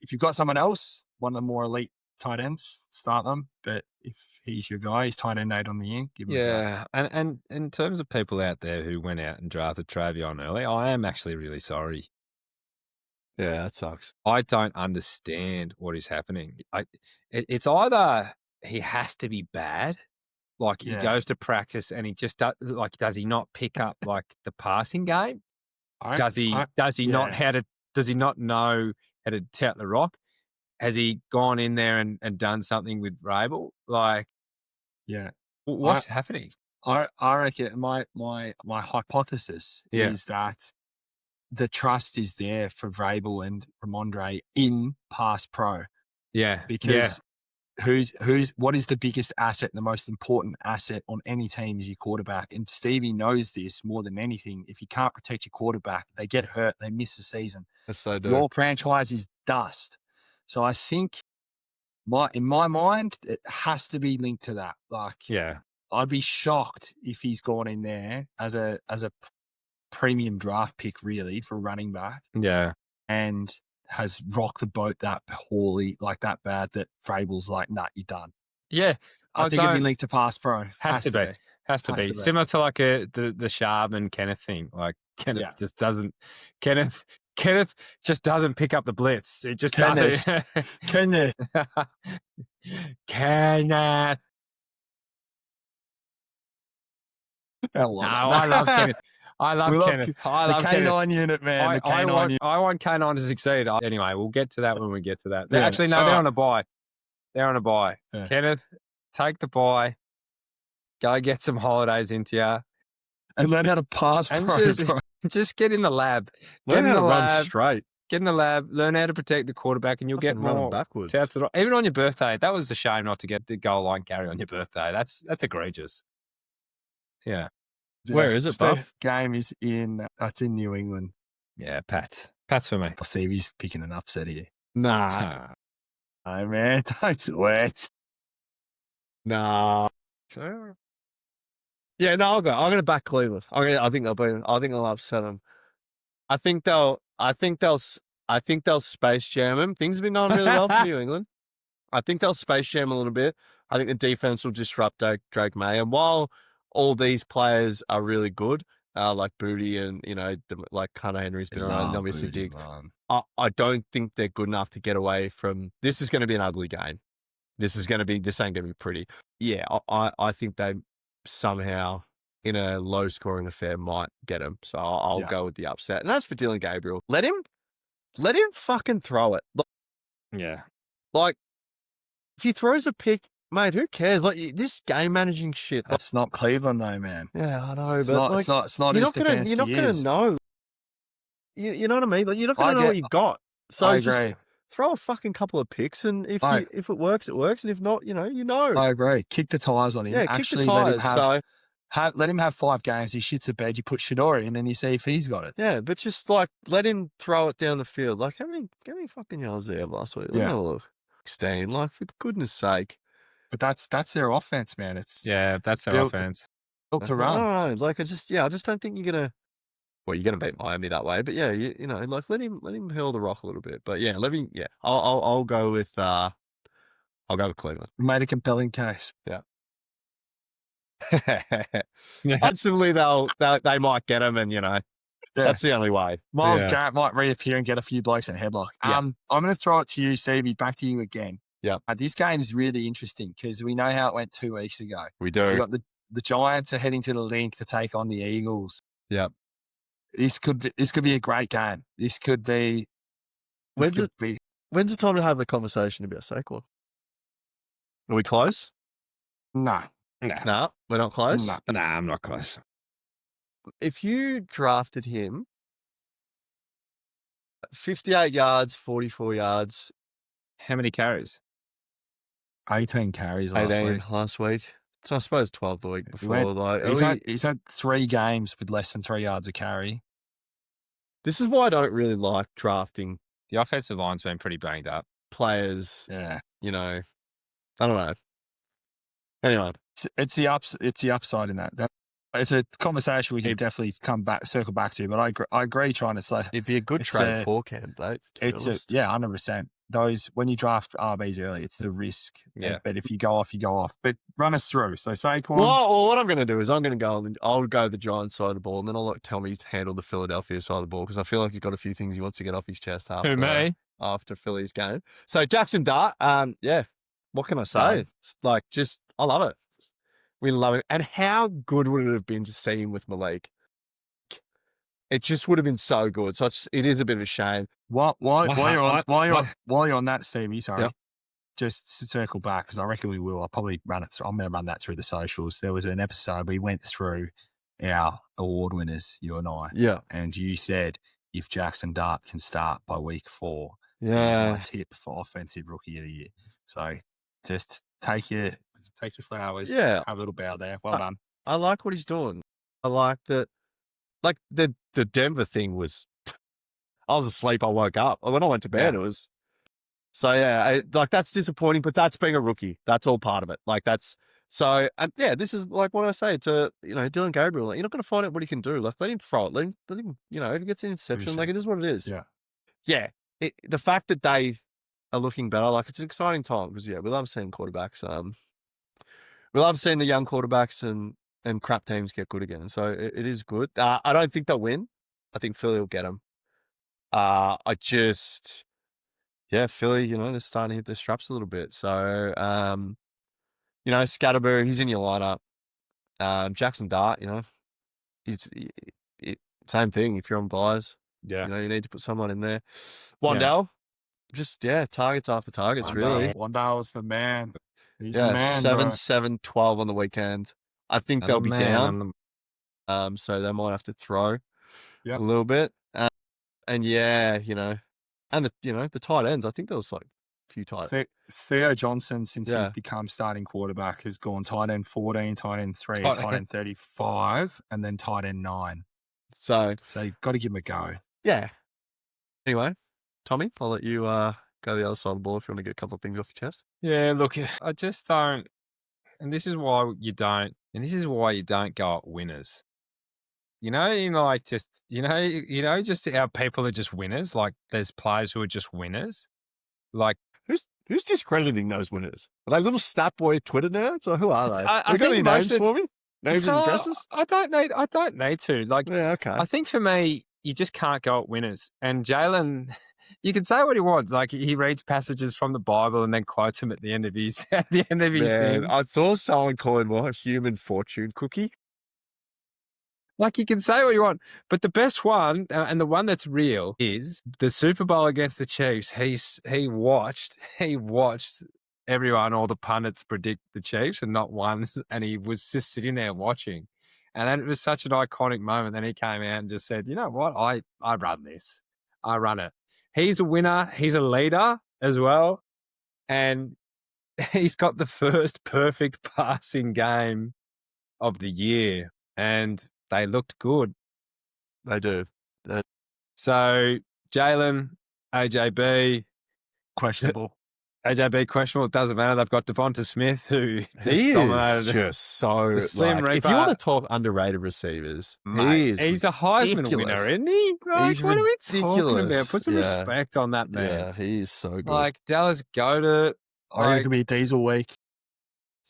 If you've got someone else, one of the more elite tight ends, start them. But if he's your guy, he's tight end 8 on the year, give him a go. Yeah. And in terms of people out there who went out and drafted Travion early, I am actually really sorry. Yeah, that sucks. I don't understand what is happening. It's either he has to be bad, he goes to practice and he just does he not pick up the passing game? Does he not know how to tout the rock? Has he gone in there and done something with Rabel? What's happening? I reckon my hypothesis is that the trust is there for Vrabel and Ramondre in pass pro. Yeah. Because what is the biggest asset, the most important asset on any team is your quarterback. And Stevie knows this more than anything. If you can't protect your quarterback, they get hurt, they miss the season. That's so dope. Your franchise is dust. So I think in my mind, it has to be linked to that. I'd be shocked if he's gone in there as a premium draft pick, really, for running back. Yeah. And has rocked the boat that poorly, that bad, that Vrabel's nah, you're done. Yeah. I think it'd be linked to pass pro. Has to be. Has to be. Similar to like the Sharp and Kenneth thing. Like Kenneth just doesn't. Kenneth just doesn't pick up the blitz. It just doesn't. Kenneth. Kenneth. I love Kenneth. I love Kenneth. I love the K9 unit, man. I want K9 to succeed. Anyway, we'll get to that when we get to that. Yeah. Actually, no, they're on a bye. They're on a bye. Yeah. Kenneth, take the bye. Go get some holidays into you. And learn how to pass And pro. just get in the lab. Learn how to run straight. Get in the lab. Learn how to protect the quarterback, and you'll get more backwards. Even on your birthday. That was a shame not to get the goal line carry on your birthday. That's egregious. Yeah. Where is it, Buff? Game is in. It's in New England. Yeah, Pats for me. Stevie's picking an upset here. Nah. Oh man, don't sweat. Nah. Sure. Yeah, no, I'll go. I'm going to back Cleveland. I think they'll beat them. I think they'll upset them. I think they'll space jam them. Things have been going really well for New England. I think they'll space jam a little bit. I think the defense will disrupt Drake May. And while all these players are really good, like Booty and, like Hunter Henry's been around, and obviously Diggs, I don't think they're good enough to get away from. This is going to be an ugly game. This ain't going to be pretty. Yeah, I think they somehow in a low scoring affair might get him. So I'll go with the upset. And as for Dylan Gabriel, let him fucking throw it. Yeah. Like, if he throws a pick, mate, who cares? Like, this game managing shit. That's not Cleveland though, man. Yeah, I know, It's but not, like, it's not you're as defensive. not going to know. You know what I mean? Like, you're not going to know what you got. So I just agree. throw a fucking couple of picks, and if it works, it works, and if not, you know. I agree. Kick the tires on him. Yeah, Actually, kick the tires. let him have 5 games. He shits a bed. You put Shadori in, and you see if he's got it. Yeah, but just like let him throw it down the field. Like how many fucking yards there last week? Let me have a look. 16. Like for goodness sake. But that's their offense, man. It's that's their offense. built to run. No, like I just don't think you're gonna. Well, you're gonna beat Miami that way, but yeah, like let him hurl the rock a little bit. But yeah, I'll go with Cleveland. Made a compelling case. Yeah. Possibly they might get him, and that's the only way. Miles Garrett might reappear and get a few blokes in a headlock. Yeah. I'm going to throw it to you, Stevie. Back to you again. Yeah. This game is really interesting because we know how it went 2 weeks ago. We do. We got the Giants are heading to the Link to take on the Eagles. Yep. This could be a great game. This could be. When's the time to have a conversation about Saquon? Are we close? No. No, we're not close. No. Nah, I'm not close. If you drafted him, 58 yards, 44 yards. How many carries? 18 carries last week. So I suppose 12 the week before. He's had 3 games with less than 3 yards a carry. This is why I don't really like drafting. The offensive line's been pretty banged up. Players, Yeah. I don't know. Anyway, it's the upside in that. It's a conversation we can definitely circle back to. But I agree. Trying to say it'd be a good trade for candidate. 100%. Those when you draft RBs early, it's the risk. Yeah. But if you go off, you go off. But run us through. So Saquon. Well, what I'm going to do is I'll go the Giants side of the ball, and then I'll let Tommy handle the Philadelphia side of the ball because I feel like he's got a few things he wants to get off his chest after Philly's game. So Jackson Dart, what can I say? Like, I love it. We love it. And how good would it have been to see him with Malik? It just would have been so good. So it is a bit of a shame. While you're on that, Stevie, sorry. Yep. Just to circle back, because I reckon we will. I'll probably run it through. I'm going to run that through the socials. There was an episode we went through our award winners, you and I. Yeah. And you said if Jackson Dart can start by week 4, yeah, tip for offensive rookie of the year. So just take your flowers. Yeah. Have a little bow there. Well done. I like what he's doing. I like that. Like the Denver thing was, I was asleep. I woke up. When I went to bed, it was. So yeah, that's disappointing, but that's being a rookie. That's all part of it. Like this is like what I say to, Dylan Gabriel. Like, you're not going to find out what he can do. Like let him throw it. Let him, if he gets an interception, like it is what it is. Yeah. Yeah. The fact that they are looking better, like it's an exciting time because we love seeing quarterbacks, we love seeing the young quarterbacks and crap teams get good again. So it is good. I don't think they'll win. I think Philly will get them. Philly, they're starting to hit their straps a little bit. So, Scatterbury, he's in your lineup. Jackson Dart, he's same thing. If you're on buys, Yeah. you need to put someone in there. Wandell, targets after targets, really. Wandell's the man. He's the man, 7, bro. 7, 12 on the weekend. I think they'll be down. So they might have to throw a little bit. And the tight ends. I think there was like a few tight. Theo Johnson, since he's become starting quarterback, has gone tight end 14, tight end 3, tight end 35, and then tight end 9. So you've got to give him a go. Yeah. Anyway, Tommy, I'll let you go to the other side of the ball if you want to get a couple of things off your chest. Yeah, look, I just don't, and this is why you don't go at winners. Just our people are just winners. Like there's players who are just winners. Like who's discrediting those winners? Are they little stat boy Twitter nerds, or who are they? I got think any names for me? Names and addresses? I don't need to. Like, yeah, okay. I think for me, you just can't go at winners. And Jalen, you can say what he wants. Like he reads passages from the Bible and then quotes them at the end of his thing. I saw someone call him a human fortune cookie. Like you can say what you want, but the best one and the one that's real is the Super Bowl against the Chiefs. He watched everyone, all the pundits predict the Chiefs and not one, and he was just sitting there watching. And then it was such an iconic moment. Then he came out and just said, "You know what? I run this. I run it." He's a winner. He's a leader as well, and he's got the first perfect passing game of the year, and they looked good. They do. So, Jalen, AJB. Questionable. AJB questionable. It doesn't matter. They've got Devonta Smith, who just dominated. Just so Slim Reaper. If you want to talk underrated receivers, he's a Heisman winner, isn't he? Like, he's what ridiculous. are we talking about? Put some respect on that man. Yeah, he is so good. Like Dallas Goddard. I reckon it could be a diesel week.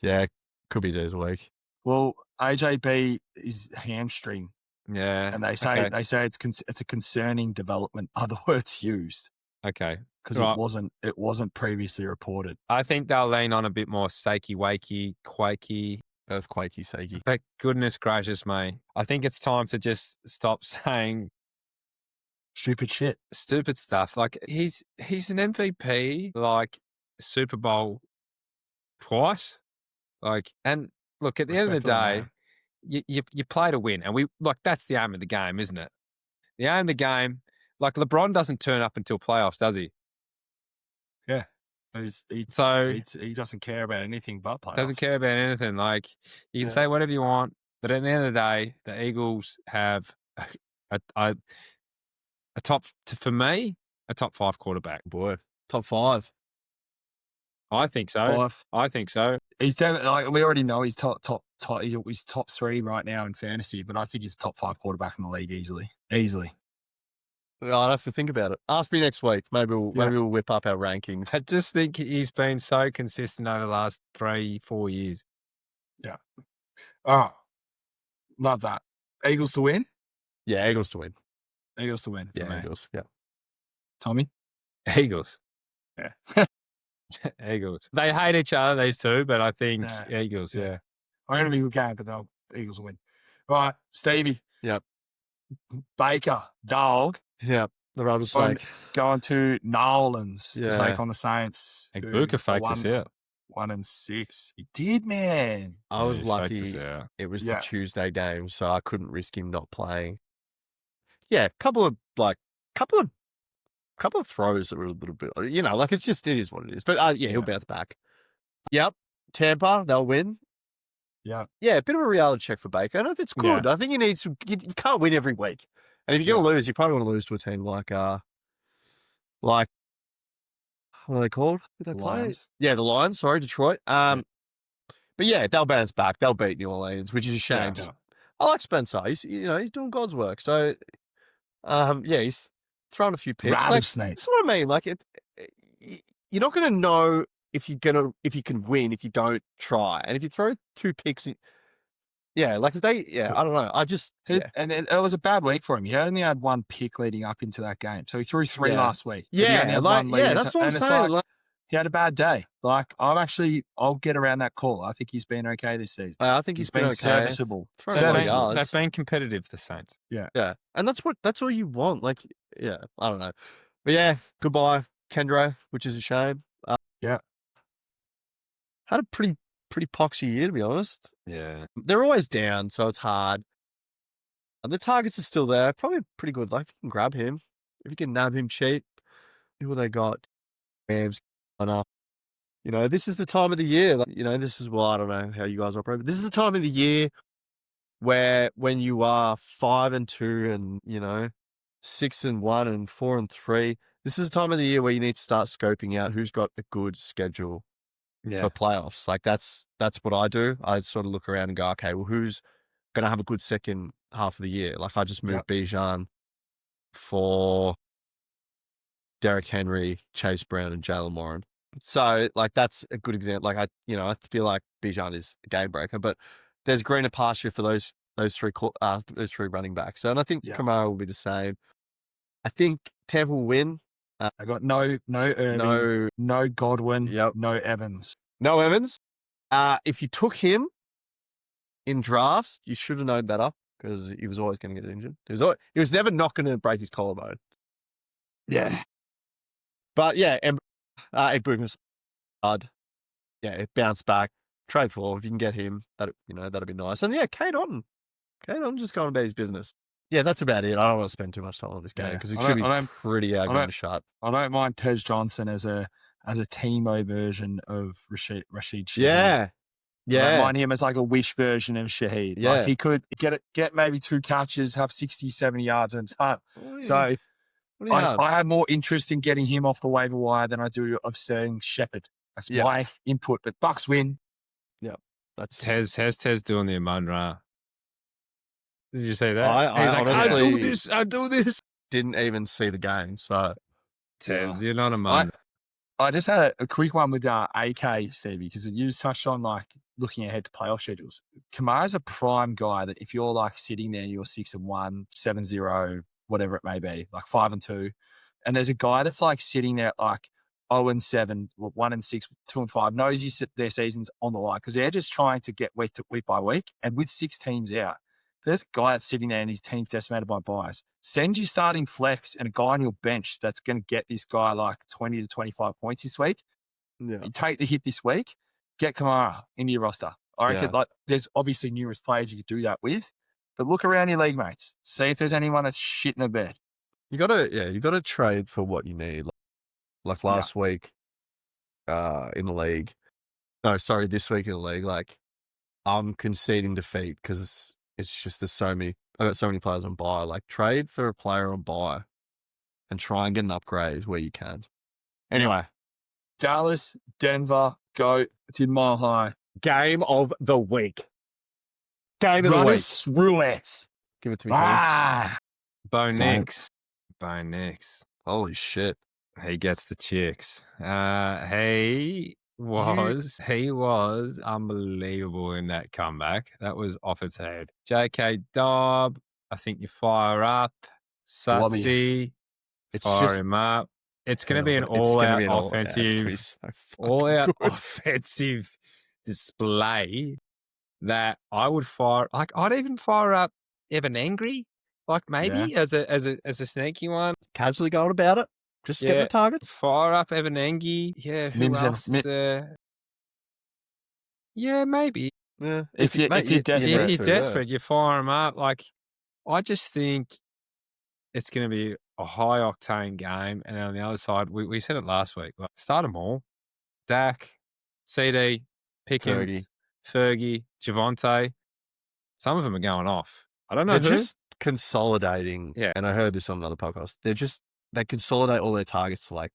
Yeah, could be days a week. Well, AJB is hamstring. Yeah, and they say it's a concerning development. Other words used. Okay, because it wasn't previously reported. I think they'll lean on a bit more sakey, wakey, quakey. Earthquakey, sakey. But goodness gracious, mate, I think it's time to just stop saying stupid stuff. Like he's an MVP, like Super Bowl twice. Like, and look, at the end of the day, you play to win, and that's the aim of the game, isn't it? The aim of the game, like LeBron doesn't turn up until playoffs, does he? Yeah, he doesn't care about anything but playoffs. Doesn't care about anything. Like you can say whatever you want, but at the end of the day, the Eagles have a top 5 quarterback. Boy, top 5. I think so. I think so. He's definitely, like, we already know he's top. He's top 3 right now in fantasy, but I think he's a top 5 quarterback in the league easily. I'll have to think about it. Ask me next week. Maybe we'll whip up our rankings. I just think he's been so consistent over the last 3-4 years. Yeah. Oh, love that. Eagles to win? Yeah, Eagles to win. Eagles to win. Yeah, Eagles. Yeah. Tommy? Eagles. Yeah. Eagles. They hate each other, these two, but I think Eagles, yeah. I'm going to be a good game, but Eagles will win. Right, Stevie. Yep. Baker, dog. Yep. The rattlesnake. Going to Nolans to take on the Saints. And Booker faked us out. 1-6. He did, man. I was lucky. It was the Tuesday game, so I couldn't risk him not playing. Yeah, couple of throws that were a little bit, it is what it is. But he'll bounce back. Yep. Tampa, they'll win. Yeah. Yeah, a bit of a reality check for Baker. And it's good. Yeah. I think you can't win every week. And if you're going to lose, you probably want to lose to a team like what are they called? Who they play? Yeah, the Lions. Sorry, Detroit. But yeah, they'll bounce back. They'll beat New Orleans, which is a shame. Yeah. I like Spencer. He's doing God's work. So, he's throwing a few picks. Rattlesnake. That's what I mean. Like, you're not going to know if you can win if you don't try, and if you throw 2 picks, like if they, I don't know, And it was a bad week for him. He only had 1 pick leading up into that game, so he threw 3 last week. But he only had 1 leading that's what I'm and it's saying. like, he had a bad day. Like I'll get around that call. I think he's been okay this season. I think he's been okay. serviceable. Throwing a lot of yards. They've been competitive, the Saints. Yeah, and that's all you want. Like, I don't know, but goodbye, Kendra, which is a shame. Had a pretty poxy year, to be honest. Yeah. They're always down, so it's hard. And the targets are still there. Probably pretty good. Like, if you can grab him, if you can nab him cheap, who they got? Rams. This is the time of the year. Like, this is, I don't know how you guys operate, but this is the time of the year where when you are 5-2 and 6-1 and 4-3, this is the time of the year where you need to start scoping out who's got a good schedule for playoffs. Like that's what I do. I sort of look around and go, okay, well, who's going to have a good second half of the year? Like I just moved Bijan for Derrick Henry, Chase Brown, and Jalen Warren. So like that's a good example. Like I feel like Bijan is a game breaker, but there's greener pasture for those 3 running backs. So, and I think Kamara will be the same. I think Tampa will win. I got no Irving, no Godwin, no Evans. No Evans. If you took him in drafts, you should have known better because he was always going to get injured. He was never not going to break his collarbone. Yeah. But and Ibuka's hard. It bounced back. Trade for if you can get him. That'd be nice. And Cade Otton just going about his business. Yeah, that's about it. I don't want to spend too much time on this game because it should be pretty going to shut. I don't mind Tez Johnson as a Timo version of Rashid Shaheed. Yeah. I don't mind him as like a wish version of Shaheed. Yeah. Like he could get maybe 2 catches, have 60, 70 yards and start. So I have more interest in getting him off the waiver wire than I do of starting Shepherd. That's my input. But Bucks win. Yeah. That's How's Tez doing the Amon Ra? Did you say that? I honestly I do this. Didn't even see the game. So Tez, you're not a man. I just had a quick one with AK, Stevie, because you just touched on like looking ahead to playoff schedules. Kamara's a prime guy that if you're like sitting there, you're 6-1, 7-0, whatever it may be, like 5-2, and there's a guy that's like sitting there at like 0-7, 1-6, 2-5, knows their season's on the line because they're just trying to get week by week, and with 6 teams out. There's a guy that's sitting there and his team's decimated by bias. Send you starting flex and a guy on your bench that's going to get this guy like 20 to 25 points this week. Yeah. You take the hit this week, get Kamara into your roster. I reckon like there's obviously numerous players you could do that with, but look around your league mates. See if there's anyone that's shitting a bed. You gotta trade for what you need. Like last week in the league. No, sorry, this week in the league. Like I'm conceding defeat because it's just I got so many players on buy. Like trade for a player on buy and try and get an upgrade where you can. Anyway. Dallas, Denver, go. It's in Mile High. Game of the week. Game of the week. Roulette. Give it to me, Tony. Bo Nix. Holy shit. He gets the chicks. He was unbelievable in that comeback. That was off its head. J.K. Dobb, I think you fire up. Sutsy, fire him up. It's going to be an all-out offensive display that I would fire. Like I'd even fire up Evan Angry, like maybe as a sneaky one. Casually going about it. Just get the targets. Fire up Evan Engie. Yeah, who else is there? Yeah, maybe. Yeah. If you're desperate, you fire him up. Like, I just think it's going to be a high octane game. And on the other side, we said it last week. Like, start them all. Dak, CD, Pickens, Fergie, Javonte. Some of them are going off. I don't know. They're just consolidating. Yeah. And I heard this on another podcast. They consolidate all their targets to like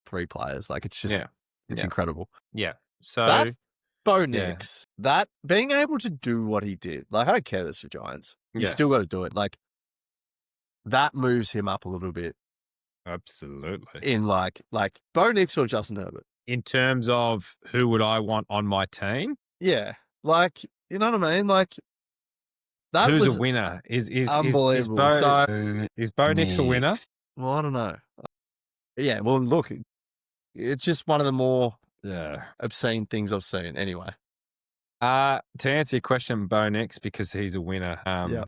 3 players. Like it's just, it's incredible. Yeah. So that Bo Nix, that being able to do what he did, like I don't care that's the Giants. You still got to do it. Like that moves him up a little bit. Absolutely. In like Bo Nix or Justin Herbert. In terms of who would I want on my team? Yeah. Like, you know what I mean? Like, that Who's was a winner? Is unbelievable. Bo Nix a winner? Well, I don't know. Yeah, well, look, it's just one of the more obscene things I've seen anyway. To answer your question, Bo Nix, because he's a winner. And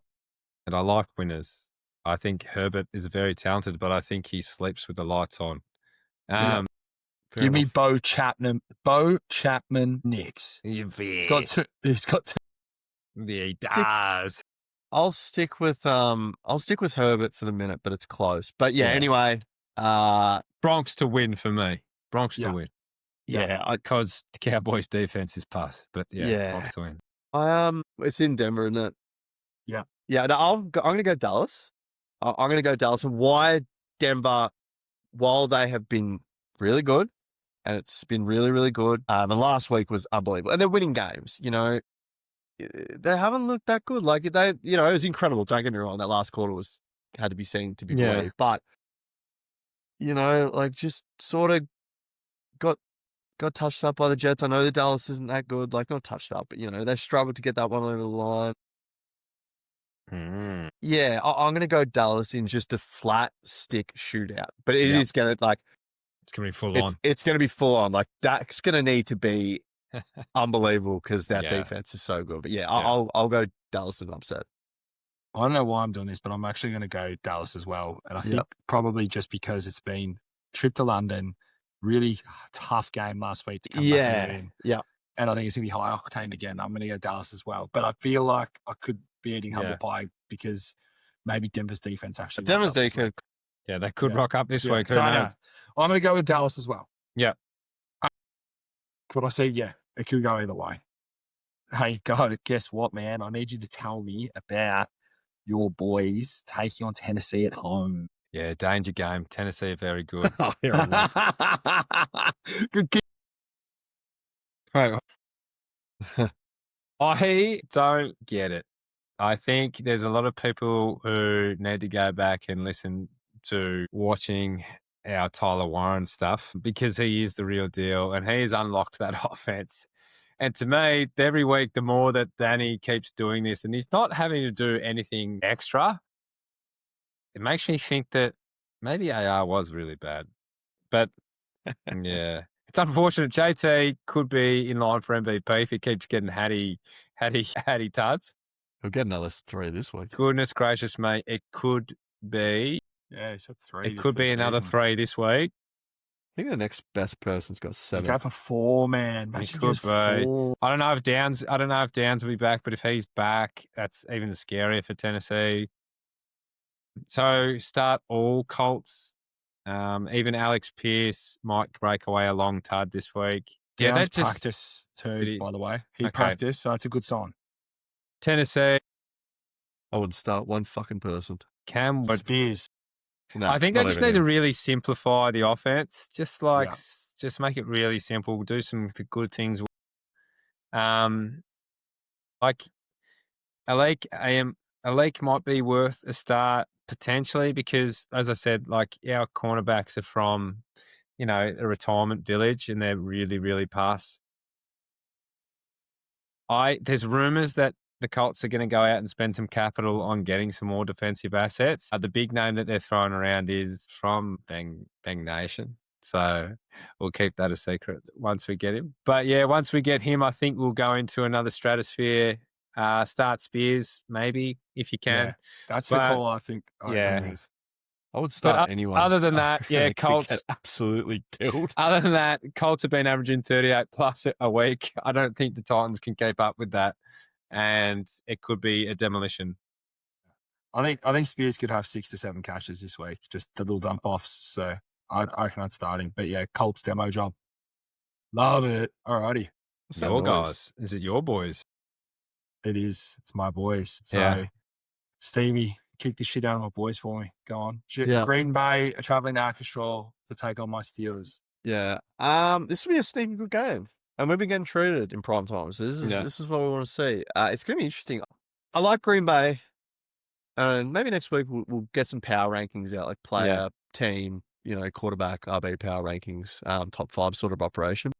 I like winners. I think Herbert is very talented, but I think he sleeps with the lights on. Fair Give me enough. Bo Chapman Nix. He's got two. Yeah, he does. I'll stick with Herbert for the minute, but it's close. But yeah. Anyway, Bronx to win for me. Bronx to win. Yeah, because the Cowboys defense is pass, but Bronx to win. It's in Denver, isn't it? Yeah. Yeah, no, I'm going to go Dallas. I'm going to go Dallas. And why Denver? While they have been really good, and it's been really, really good, the last week was unbelievable. And they're winning games, you know. They haven't looked that good. Like, they, you know, it was incredible. Don't get me wrong. That last quarter had to be seen to be believed. But, you know, like, just sort of got touched up by the Jets. I know the Dallas isn't that good. Like, not touched up, but, you know, they struggled to get that one over the line. Yeah, I'm going to go Dallas in just a flat stick shootout. But it is going to, like... It's going to be full on. It's going to be full on. Like, that's going to need to be unbelievable because that defense is so good. But, I'll go Dallas and upset. I don't know why I'm doing this, but I'm actually going to go Dallas as well. And I think probably just because it's been trip to London, really tough game last week to come back and win. Yeah. And I think it's going to be high octane again. I'm going to go Dallas as well. But I feel like I could be eating humble pie because maybe Denver's defense actually. Denver's defense. Yeah, they could rock up this week. So I'm going to go with Dallas as well. Yeah. But I see, it could go either way. Hey, God, guess what, man? I need you to tell me about your boys taking on Tennessee at home. Yeah, danger game. Tennessee are very good. Good kick. I don't get it. I think there's a lot of people who need to go back and listen to watching our Tyler Warren stuff because he is the real deal and he has unlocked that offense. And to me, every week, the more that Danny keeps doing this and he's not having to do anything extra, it makes me think that maybe AR was really bad. But yeah, it's unfortunate. JT could be in line for MVP if he keeps getting Hattie tuds. He'll get another 3 this week. Goodness gracious, mate. It could be. Yeah, he's had 3. It could be another 3 this week. I think the next best person's got 7. Go for 4, man. It could be. 4. I don't know if Downs will be back, but if he's back, that's even scarier for Tennessee. So start all Colts. Even Alex Pierce might break away a long tud this week. Yeah, that's practice too, by the way. He practiced, so that's a good sign. Tennessee. I would start one fucking person. Cam Spears. No, I think they just need to really simplify the offense. Just make it really simple. Do some good things. Like Alek might be worth a start potentially because, as I said, like our cornerbacks are from, you know, a retirement village and they're really, really pass. There's rumors that the Colts are going to go out and spend some capital on getting some more defensive assets. The big name that they're throwing around is from Bang Nation. So we'll keep that a secret once we get him. But yeah, once we get him, I think we'll go into another stratosphere. Start Spears, maybe, if you can. Yeah, that's the call I think I agree with. I would start anyone. Other than that, Colts absolutely killed. Other than that, Colts have been averaging 38 plus a week. I don't think the Titans can keep up with that. And it could be a demolition. I think Spears could have 6 to 7 catches this week, just the little dump offs. So I reckon I'd start him. But yeah, Colts demo job. Love it. Alrighty. Your guys. Is it your boys? It is. It's my boys. So Stevie, kick the shit out of my boys for me. Go on. Green Bay, a traveling orchestra to take on my Steelers. Yeah. This will be a sneaky good game. And we've been getting treated in prime time. So this is what we want to see. It's going to be interesting. I like Green Bay. And maybe next week we'll get some power rankings out, like player, team, quarterback RB power rankings, top 5 sort of operation.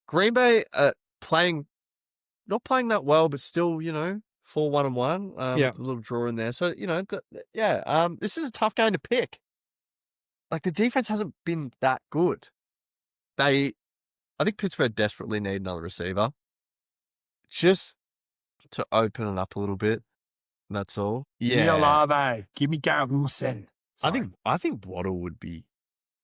Green Bay not playing that well, but still, 4-1-1, Yeah. with a little draw in there. So, this is a tough game to pick. Like, the defense hasn't been that good. I think Pittsburgh desperately need another receiver just to open it up a little bit. That's all. Give me Olave. Give me Garrett Wilson. I think Waddle would be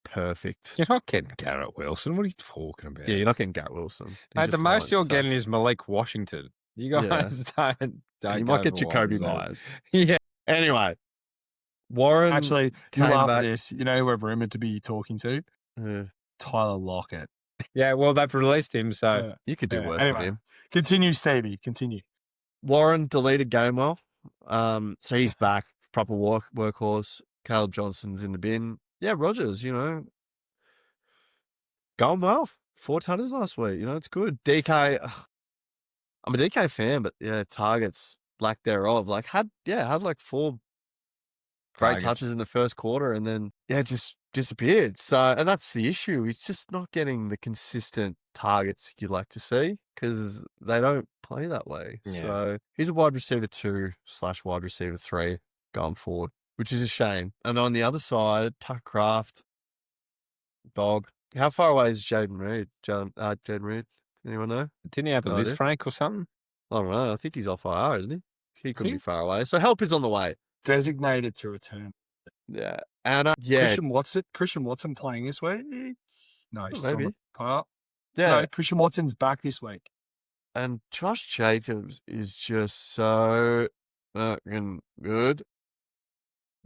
perfect. You're not getting Garrett Wilson. What are you talking about? Yeah, you're not getting Garrett Wilson. Mate, the most you're getting is Malik Washington. You guys don't you go might get for Jacoby wide Myers. receiver. Yeah. Anyway, Warren Actually, you came laugh back. at this. You know who we're rumored to be talking to? Tyler Lockett. Yeah, well, they've released him, so You could do worse Anyway, than him. Continue, Stevie. Continue. Warren deleted Gamewell. So he's back. Proper workhorse. Caleb Johnson's in the bin. Yeah, Rodgers, going well. 4 tunners last week. It's good. DK, I'm a DK fan, but targets, lack thereof. Like, had like 4 great touches in the first quarter and then, just disappeared. So, and that's the issue. He's just not getting the consistent targets you'd like to see because they don't play that way. Yeah. So he's a wide receiver 2/wide receiver 3 going forward, which is a shame. And on the other side, Tucker Kraft, dog. How far away is Jaden Reed? Jaden Reed? Anyone know? didn't he have a No Liz idea. Frank or something? I don't know. I think he's off IR, isn't he? He could be far away. So help is on the way. Designated to return. Yeah. And Christian Watson playing this week? No, he's still maybe. not. Yeah. No, Christian Watson's back this week. And Josh Jacobs is just so fucking good.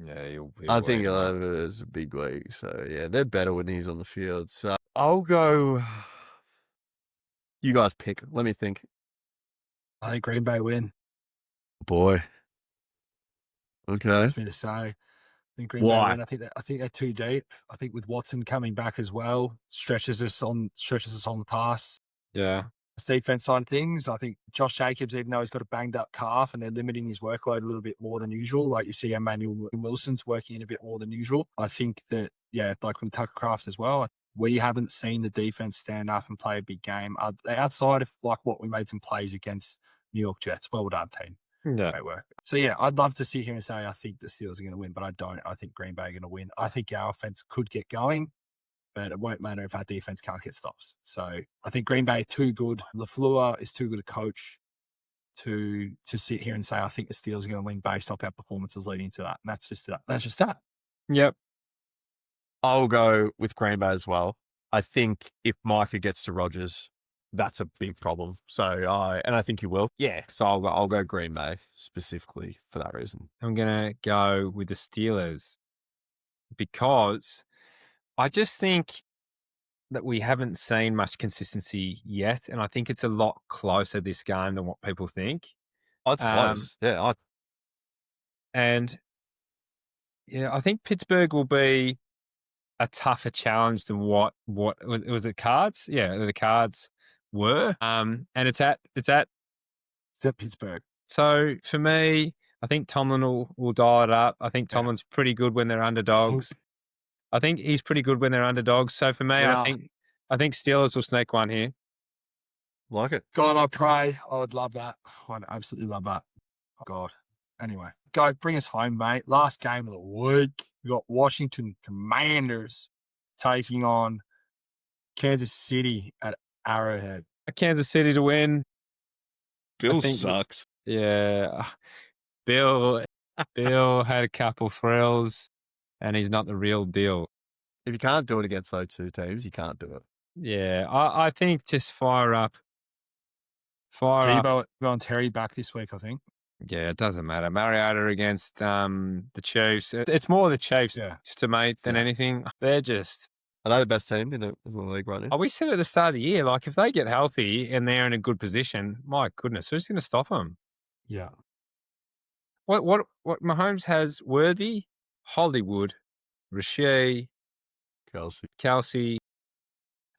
Yeah, I think he'll have it as a big week. So, yeah, they're better when he's on the field. So, I'll go. You guys pick. Let me think. I think Green Bay win. Boy. Okay. That's me to say. I think Green Why? Bay win. I think they're too deep. I think with Watson coming back as well, stretches us on the pass. Yeah. Defense side of things, I think Josh Jacobs, even though he's got a banged up calf and they're limiting his workload a little bit more than usual, like you see Emmanuel Wilson's working in a bit more than usual. I think that, like with Tucker Kraft as well, we haven't seen the defense stand up and play a big game outside of like what we made some plays against New York Jets. Well done, team. Yeah. Great work. So, I'd love to sit here and say I think the Steelers are going to win, but I don't. I think Green Bay are going to win. I think our offense could get going, but it won't matter if our defense can't get stops. So I think Green Bay too good. LaFleur is too good a coach to sit here and say I think the Steelers are going to win based off our performances leading to that. And that's just that. Yep. I'll go with Green Bay as well. I think if Micah gets to Rodgers, that's a big problem. So I think he will. Yeah. So I'll go Green Bay specifically for that reason. I'm going to go with the Steelers because I just think that we haven't seen much consistency yet, and I think it's a lot closer this game than what people think. Oh, it's close. Yeah. I think Pittsburgh will be a tougher challenge than what was the Cards? Yeah, the Cards were. And it's at Pittsburgh. So for me, I think Tomlin will dial it up. I think Tomlin's pretty good when they're underdogs. I think he's pretty good when they're underdogs. So for me, I think Steelers will sneak one here. Like it. God, I pray. I would love that. I'd absolutely love that. Oh, God. Anyway, go bring us home, mate. Last game of the week. We got Washington Commanders taking on Kansas City at Arrowhead. Kansas City to win. Bill sucks. Yeah. Bill had a couple thrills, and he's not the real deal. If you can't do it against those two teams, you can't do it. Yeah, I think just fire up. Debo and Terry back this week, I think. Yeah, it doesn't matter. Mariota against the Chiefs. It's more the Chiefs to mate than anything. They're just... Are they the best team in the league right now? We said at the start of the year, like if they get healthy and they're in a good position, my goodness, who's going to stop them? Yeah. What Mahomes has: Worthy, Hollywood, Rasheed, Kelsey.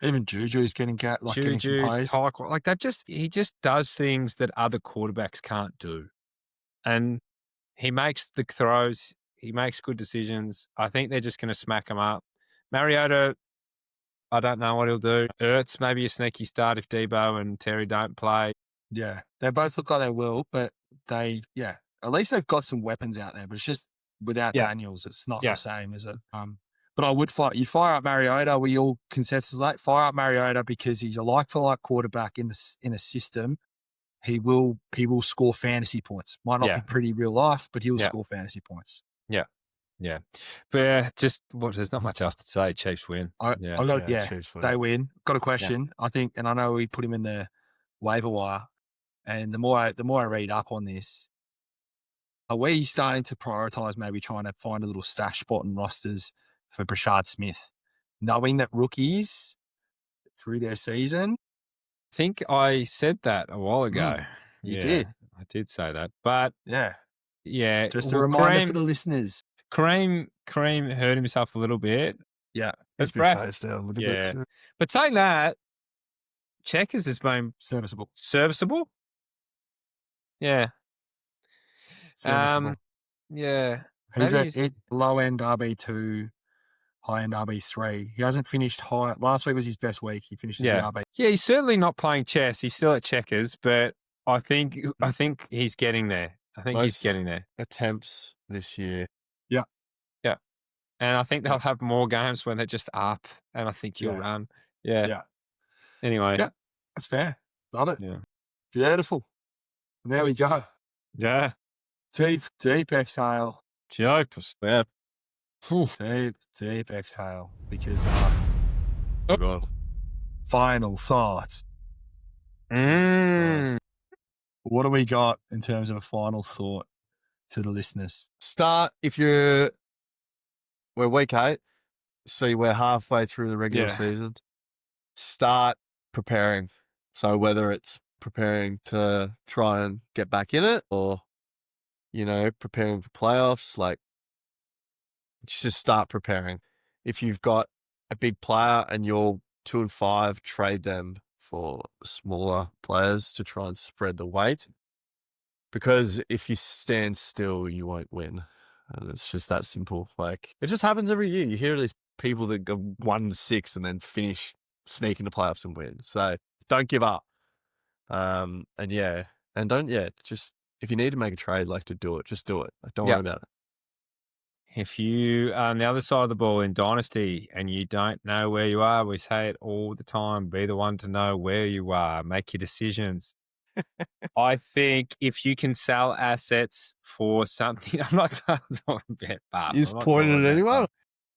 Even Juju's getting getting some plays. Like he just does things that other quarterbacks can't do, and he makes the throws. He makes good decisions. I think they're just going to smack him up. Mariota, I don't know what he'll do. Ertz, maybe a sneaky start if Debo and Terry don't play. Yeah, they both look like they will, but at least they've got some weapons out there. But it's just without Daniels, it's not the same, is it? But I would fire up Mariota. We all consensus fire up Mariota because he's a like-for-like quarterback in a system. He will score fantasy points. Might not be pretty real life, but he'll score fantasy points. Yeah. But there's not much else to say. Chiefs win. Chiefs win. They win. Got a question, I think, and I know we put him in the waiver wire. And the more I read up on this, are we starting to prioritize maybe trying to find a little stash spot in rosters for Brashard Smith, knowing that rookies through their season? I think I said that a while ago. You did. I did say that. But yeah. Just a reminder for the listeners. Kareem hurt himself a little bit. Yeah. That's He's been phased out a little bit too. But saying that, Checkers has been Serviceable. Yeah. Serviceable. Yeah. He's at low end RB2, high end RB3. He hasn't finished high. Last week was his best week. He finished as the RB. Yeah, he's certainly not playing chess. He's still at Checkers, but I think he's getting there. He's getting there. Attempts this year. Yeah. Yeah. And I think they'll have more games when they're just up, and I think he'll run. Yeah. Yeah. Anyway. Yeah. That's fair. Love it. Yeah. Beautiful. There we go. Yeah. Deep exhale. Jeepers. Yeah. Deep exhale. Because God. final thoughts. What do we got in terms of a final thought to the listeners? Start we're week 8. See, we're halfway through the regular season. Start preparing. So whether it's preparing to try and get back in it or, preparing for playoffs, just start preparing. If you've got a big player and you're 2 and 5, trade them for smaller players to try and spread the weight. Because if you stand still, you won't win. And it's just that simple. It just happens every year. You hear these people that go 1-6 and then sneak into playoffs and win. So don't give up. Just if you need to make a trade, to do it, just do it. Don't worry about it. If you are on the other side of the ball in Dynasty and you don't know where you are, we say it all the time, be the one to know where you are, make your decisions. I think if you can sell assets for something, I'm not talking about Bart. You just pointed at anyone?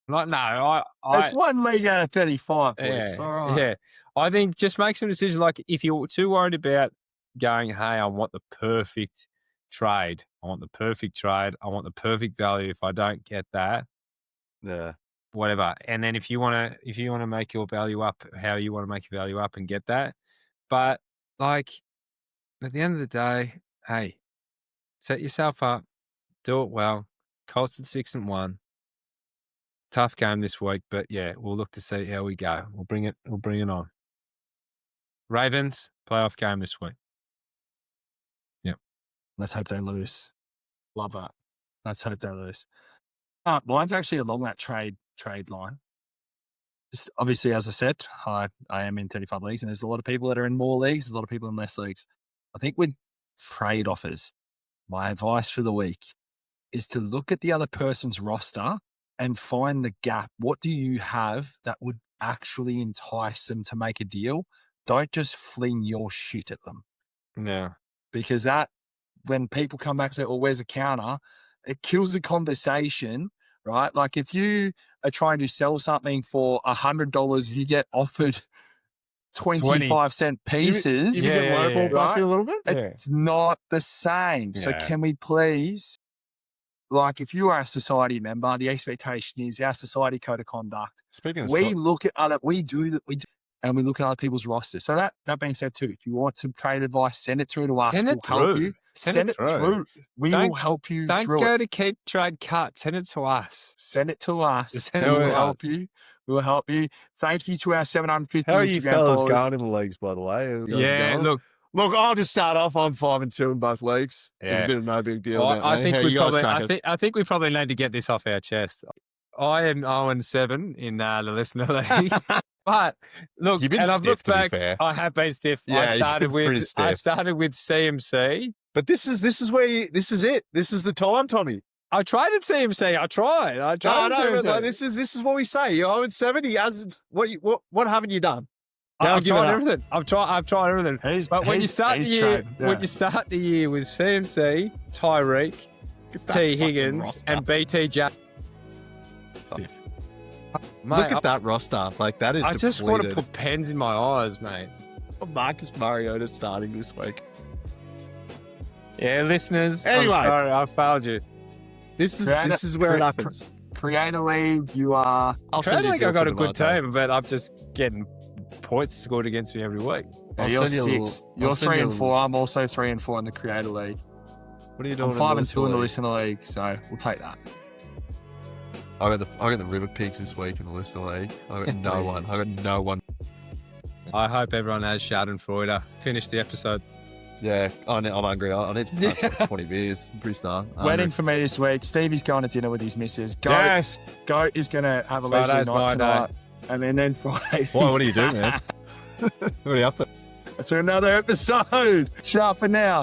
There's one league out of 35, boys. Yeah, All right. Yeah. I think just make some decisions. If you're too worried about going, hey, I want the perfect trade. I want the perfect value. If I don't get that, whatever. And then if you want to make your value up, how you want to make your value up and get that. But at the end of the day, hey, set yourself up, do it well. Colts at 6-1. Tough game this week, but we'll look to see how we go. We'll bring it on. Ravens, playoff game this week. Yep. Let's hope they lose. Love that. Let's hope they lose. Mine's actually along that trade line. Just obviously, as I said, I am in 35 leagues, and there's a lot of people that are in more leagues. There's a lot of people in less leagues. I think with trade offers, my advice for the week is to look at the other person's roster and find the gap. What do you have that would actually entice them to make a deal? Don't just fling your shit at them. Yeah. Because when people come back and say, well, where's a counter? It kills the conversation, right? If you are trying to sell something for $100, you get offered 25-cent pieces. You get lowball Buffy a little bit? It's not the same. So can we please, if you are a society member, the expectation is our society code of conduct. Speaking of look at other, we do, and we look at other people's rosters. So that being said too, if you want some trade advice, send it through to us. We'll help you. Send it through. We will help you through it. Don't go to Keep Trade Cut. Send it to us. Send it to us. We will help you. We will help you. Thank you to our 750 How are you Instagram fellas followers. going in the leagues, by the way? Yeah, look, I'll just start off. I'm 5-2 in both leagues. It's a bit of no big deal. I think we probably need to get this off our chest. I am 0-7 in the listener league. But look, You've been and I've stiff, looked to be back. fair. I have been stiff. Yeah, I you've started been pretty with stiff. CMC. But this is where this is it. This is the time, Tommy. I tried at CMC. I tried. No, at but CMC. like, this is what we say. You're 0-7. He hasn't. What haven't you done? I've tried everything. I've tried everything. But when you start the year, when you start the year with CMC, Tyreek, T Higgins, and BT Jack. Mate, Look at that roster. Like, that is I just want to depleted. put pens in my eyes, mate. Marcus Mariota starting this week. Yeah, listeners. Anyway. I'm sorry, I failed you. This is where it happens. Creator League, you are. I'll I send you a think deal I've got for a good Devontae. team, but I'm just getting points scored against me every week. Yeah, I'll you're send you a little- 6. I'll You're send you 3 a and little- 4. I'm also 3 and 4 in the Creator League. What are you doing? I'm 5 and 2 in the listener league, so we'll take that. I got the river pigs this week in the listener league. I got no one. I got no one. I hope everyone has Schadenfreude. Finish the episode. Yeah, I'm hungry. I need to have like 20 beers. I'm pretty starved. Wedding for me this week. Stevie's going to dinner with his missus. Yes. Goat is going to have a leisurely Friday's night my tonight. And then Friday. Why? What are you doing, man? What are you up to? So another episode. Ciao for now.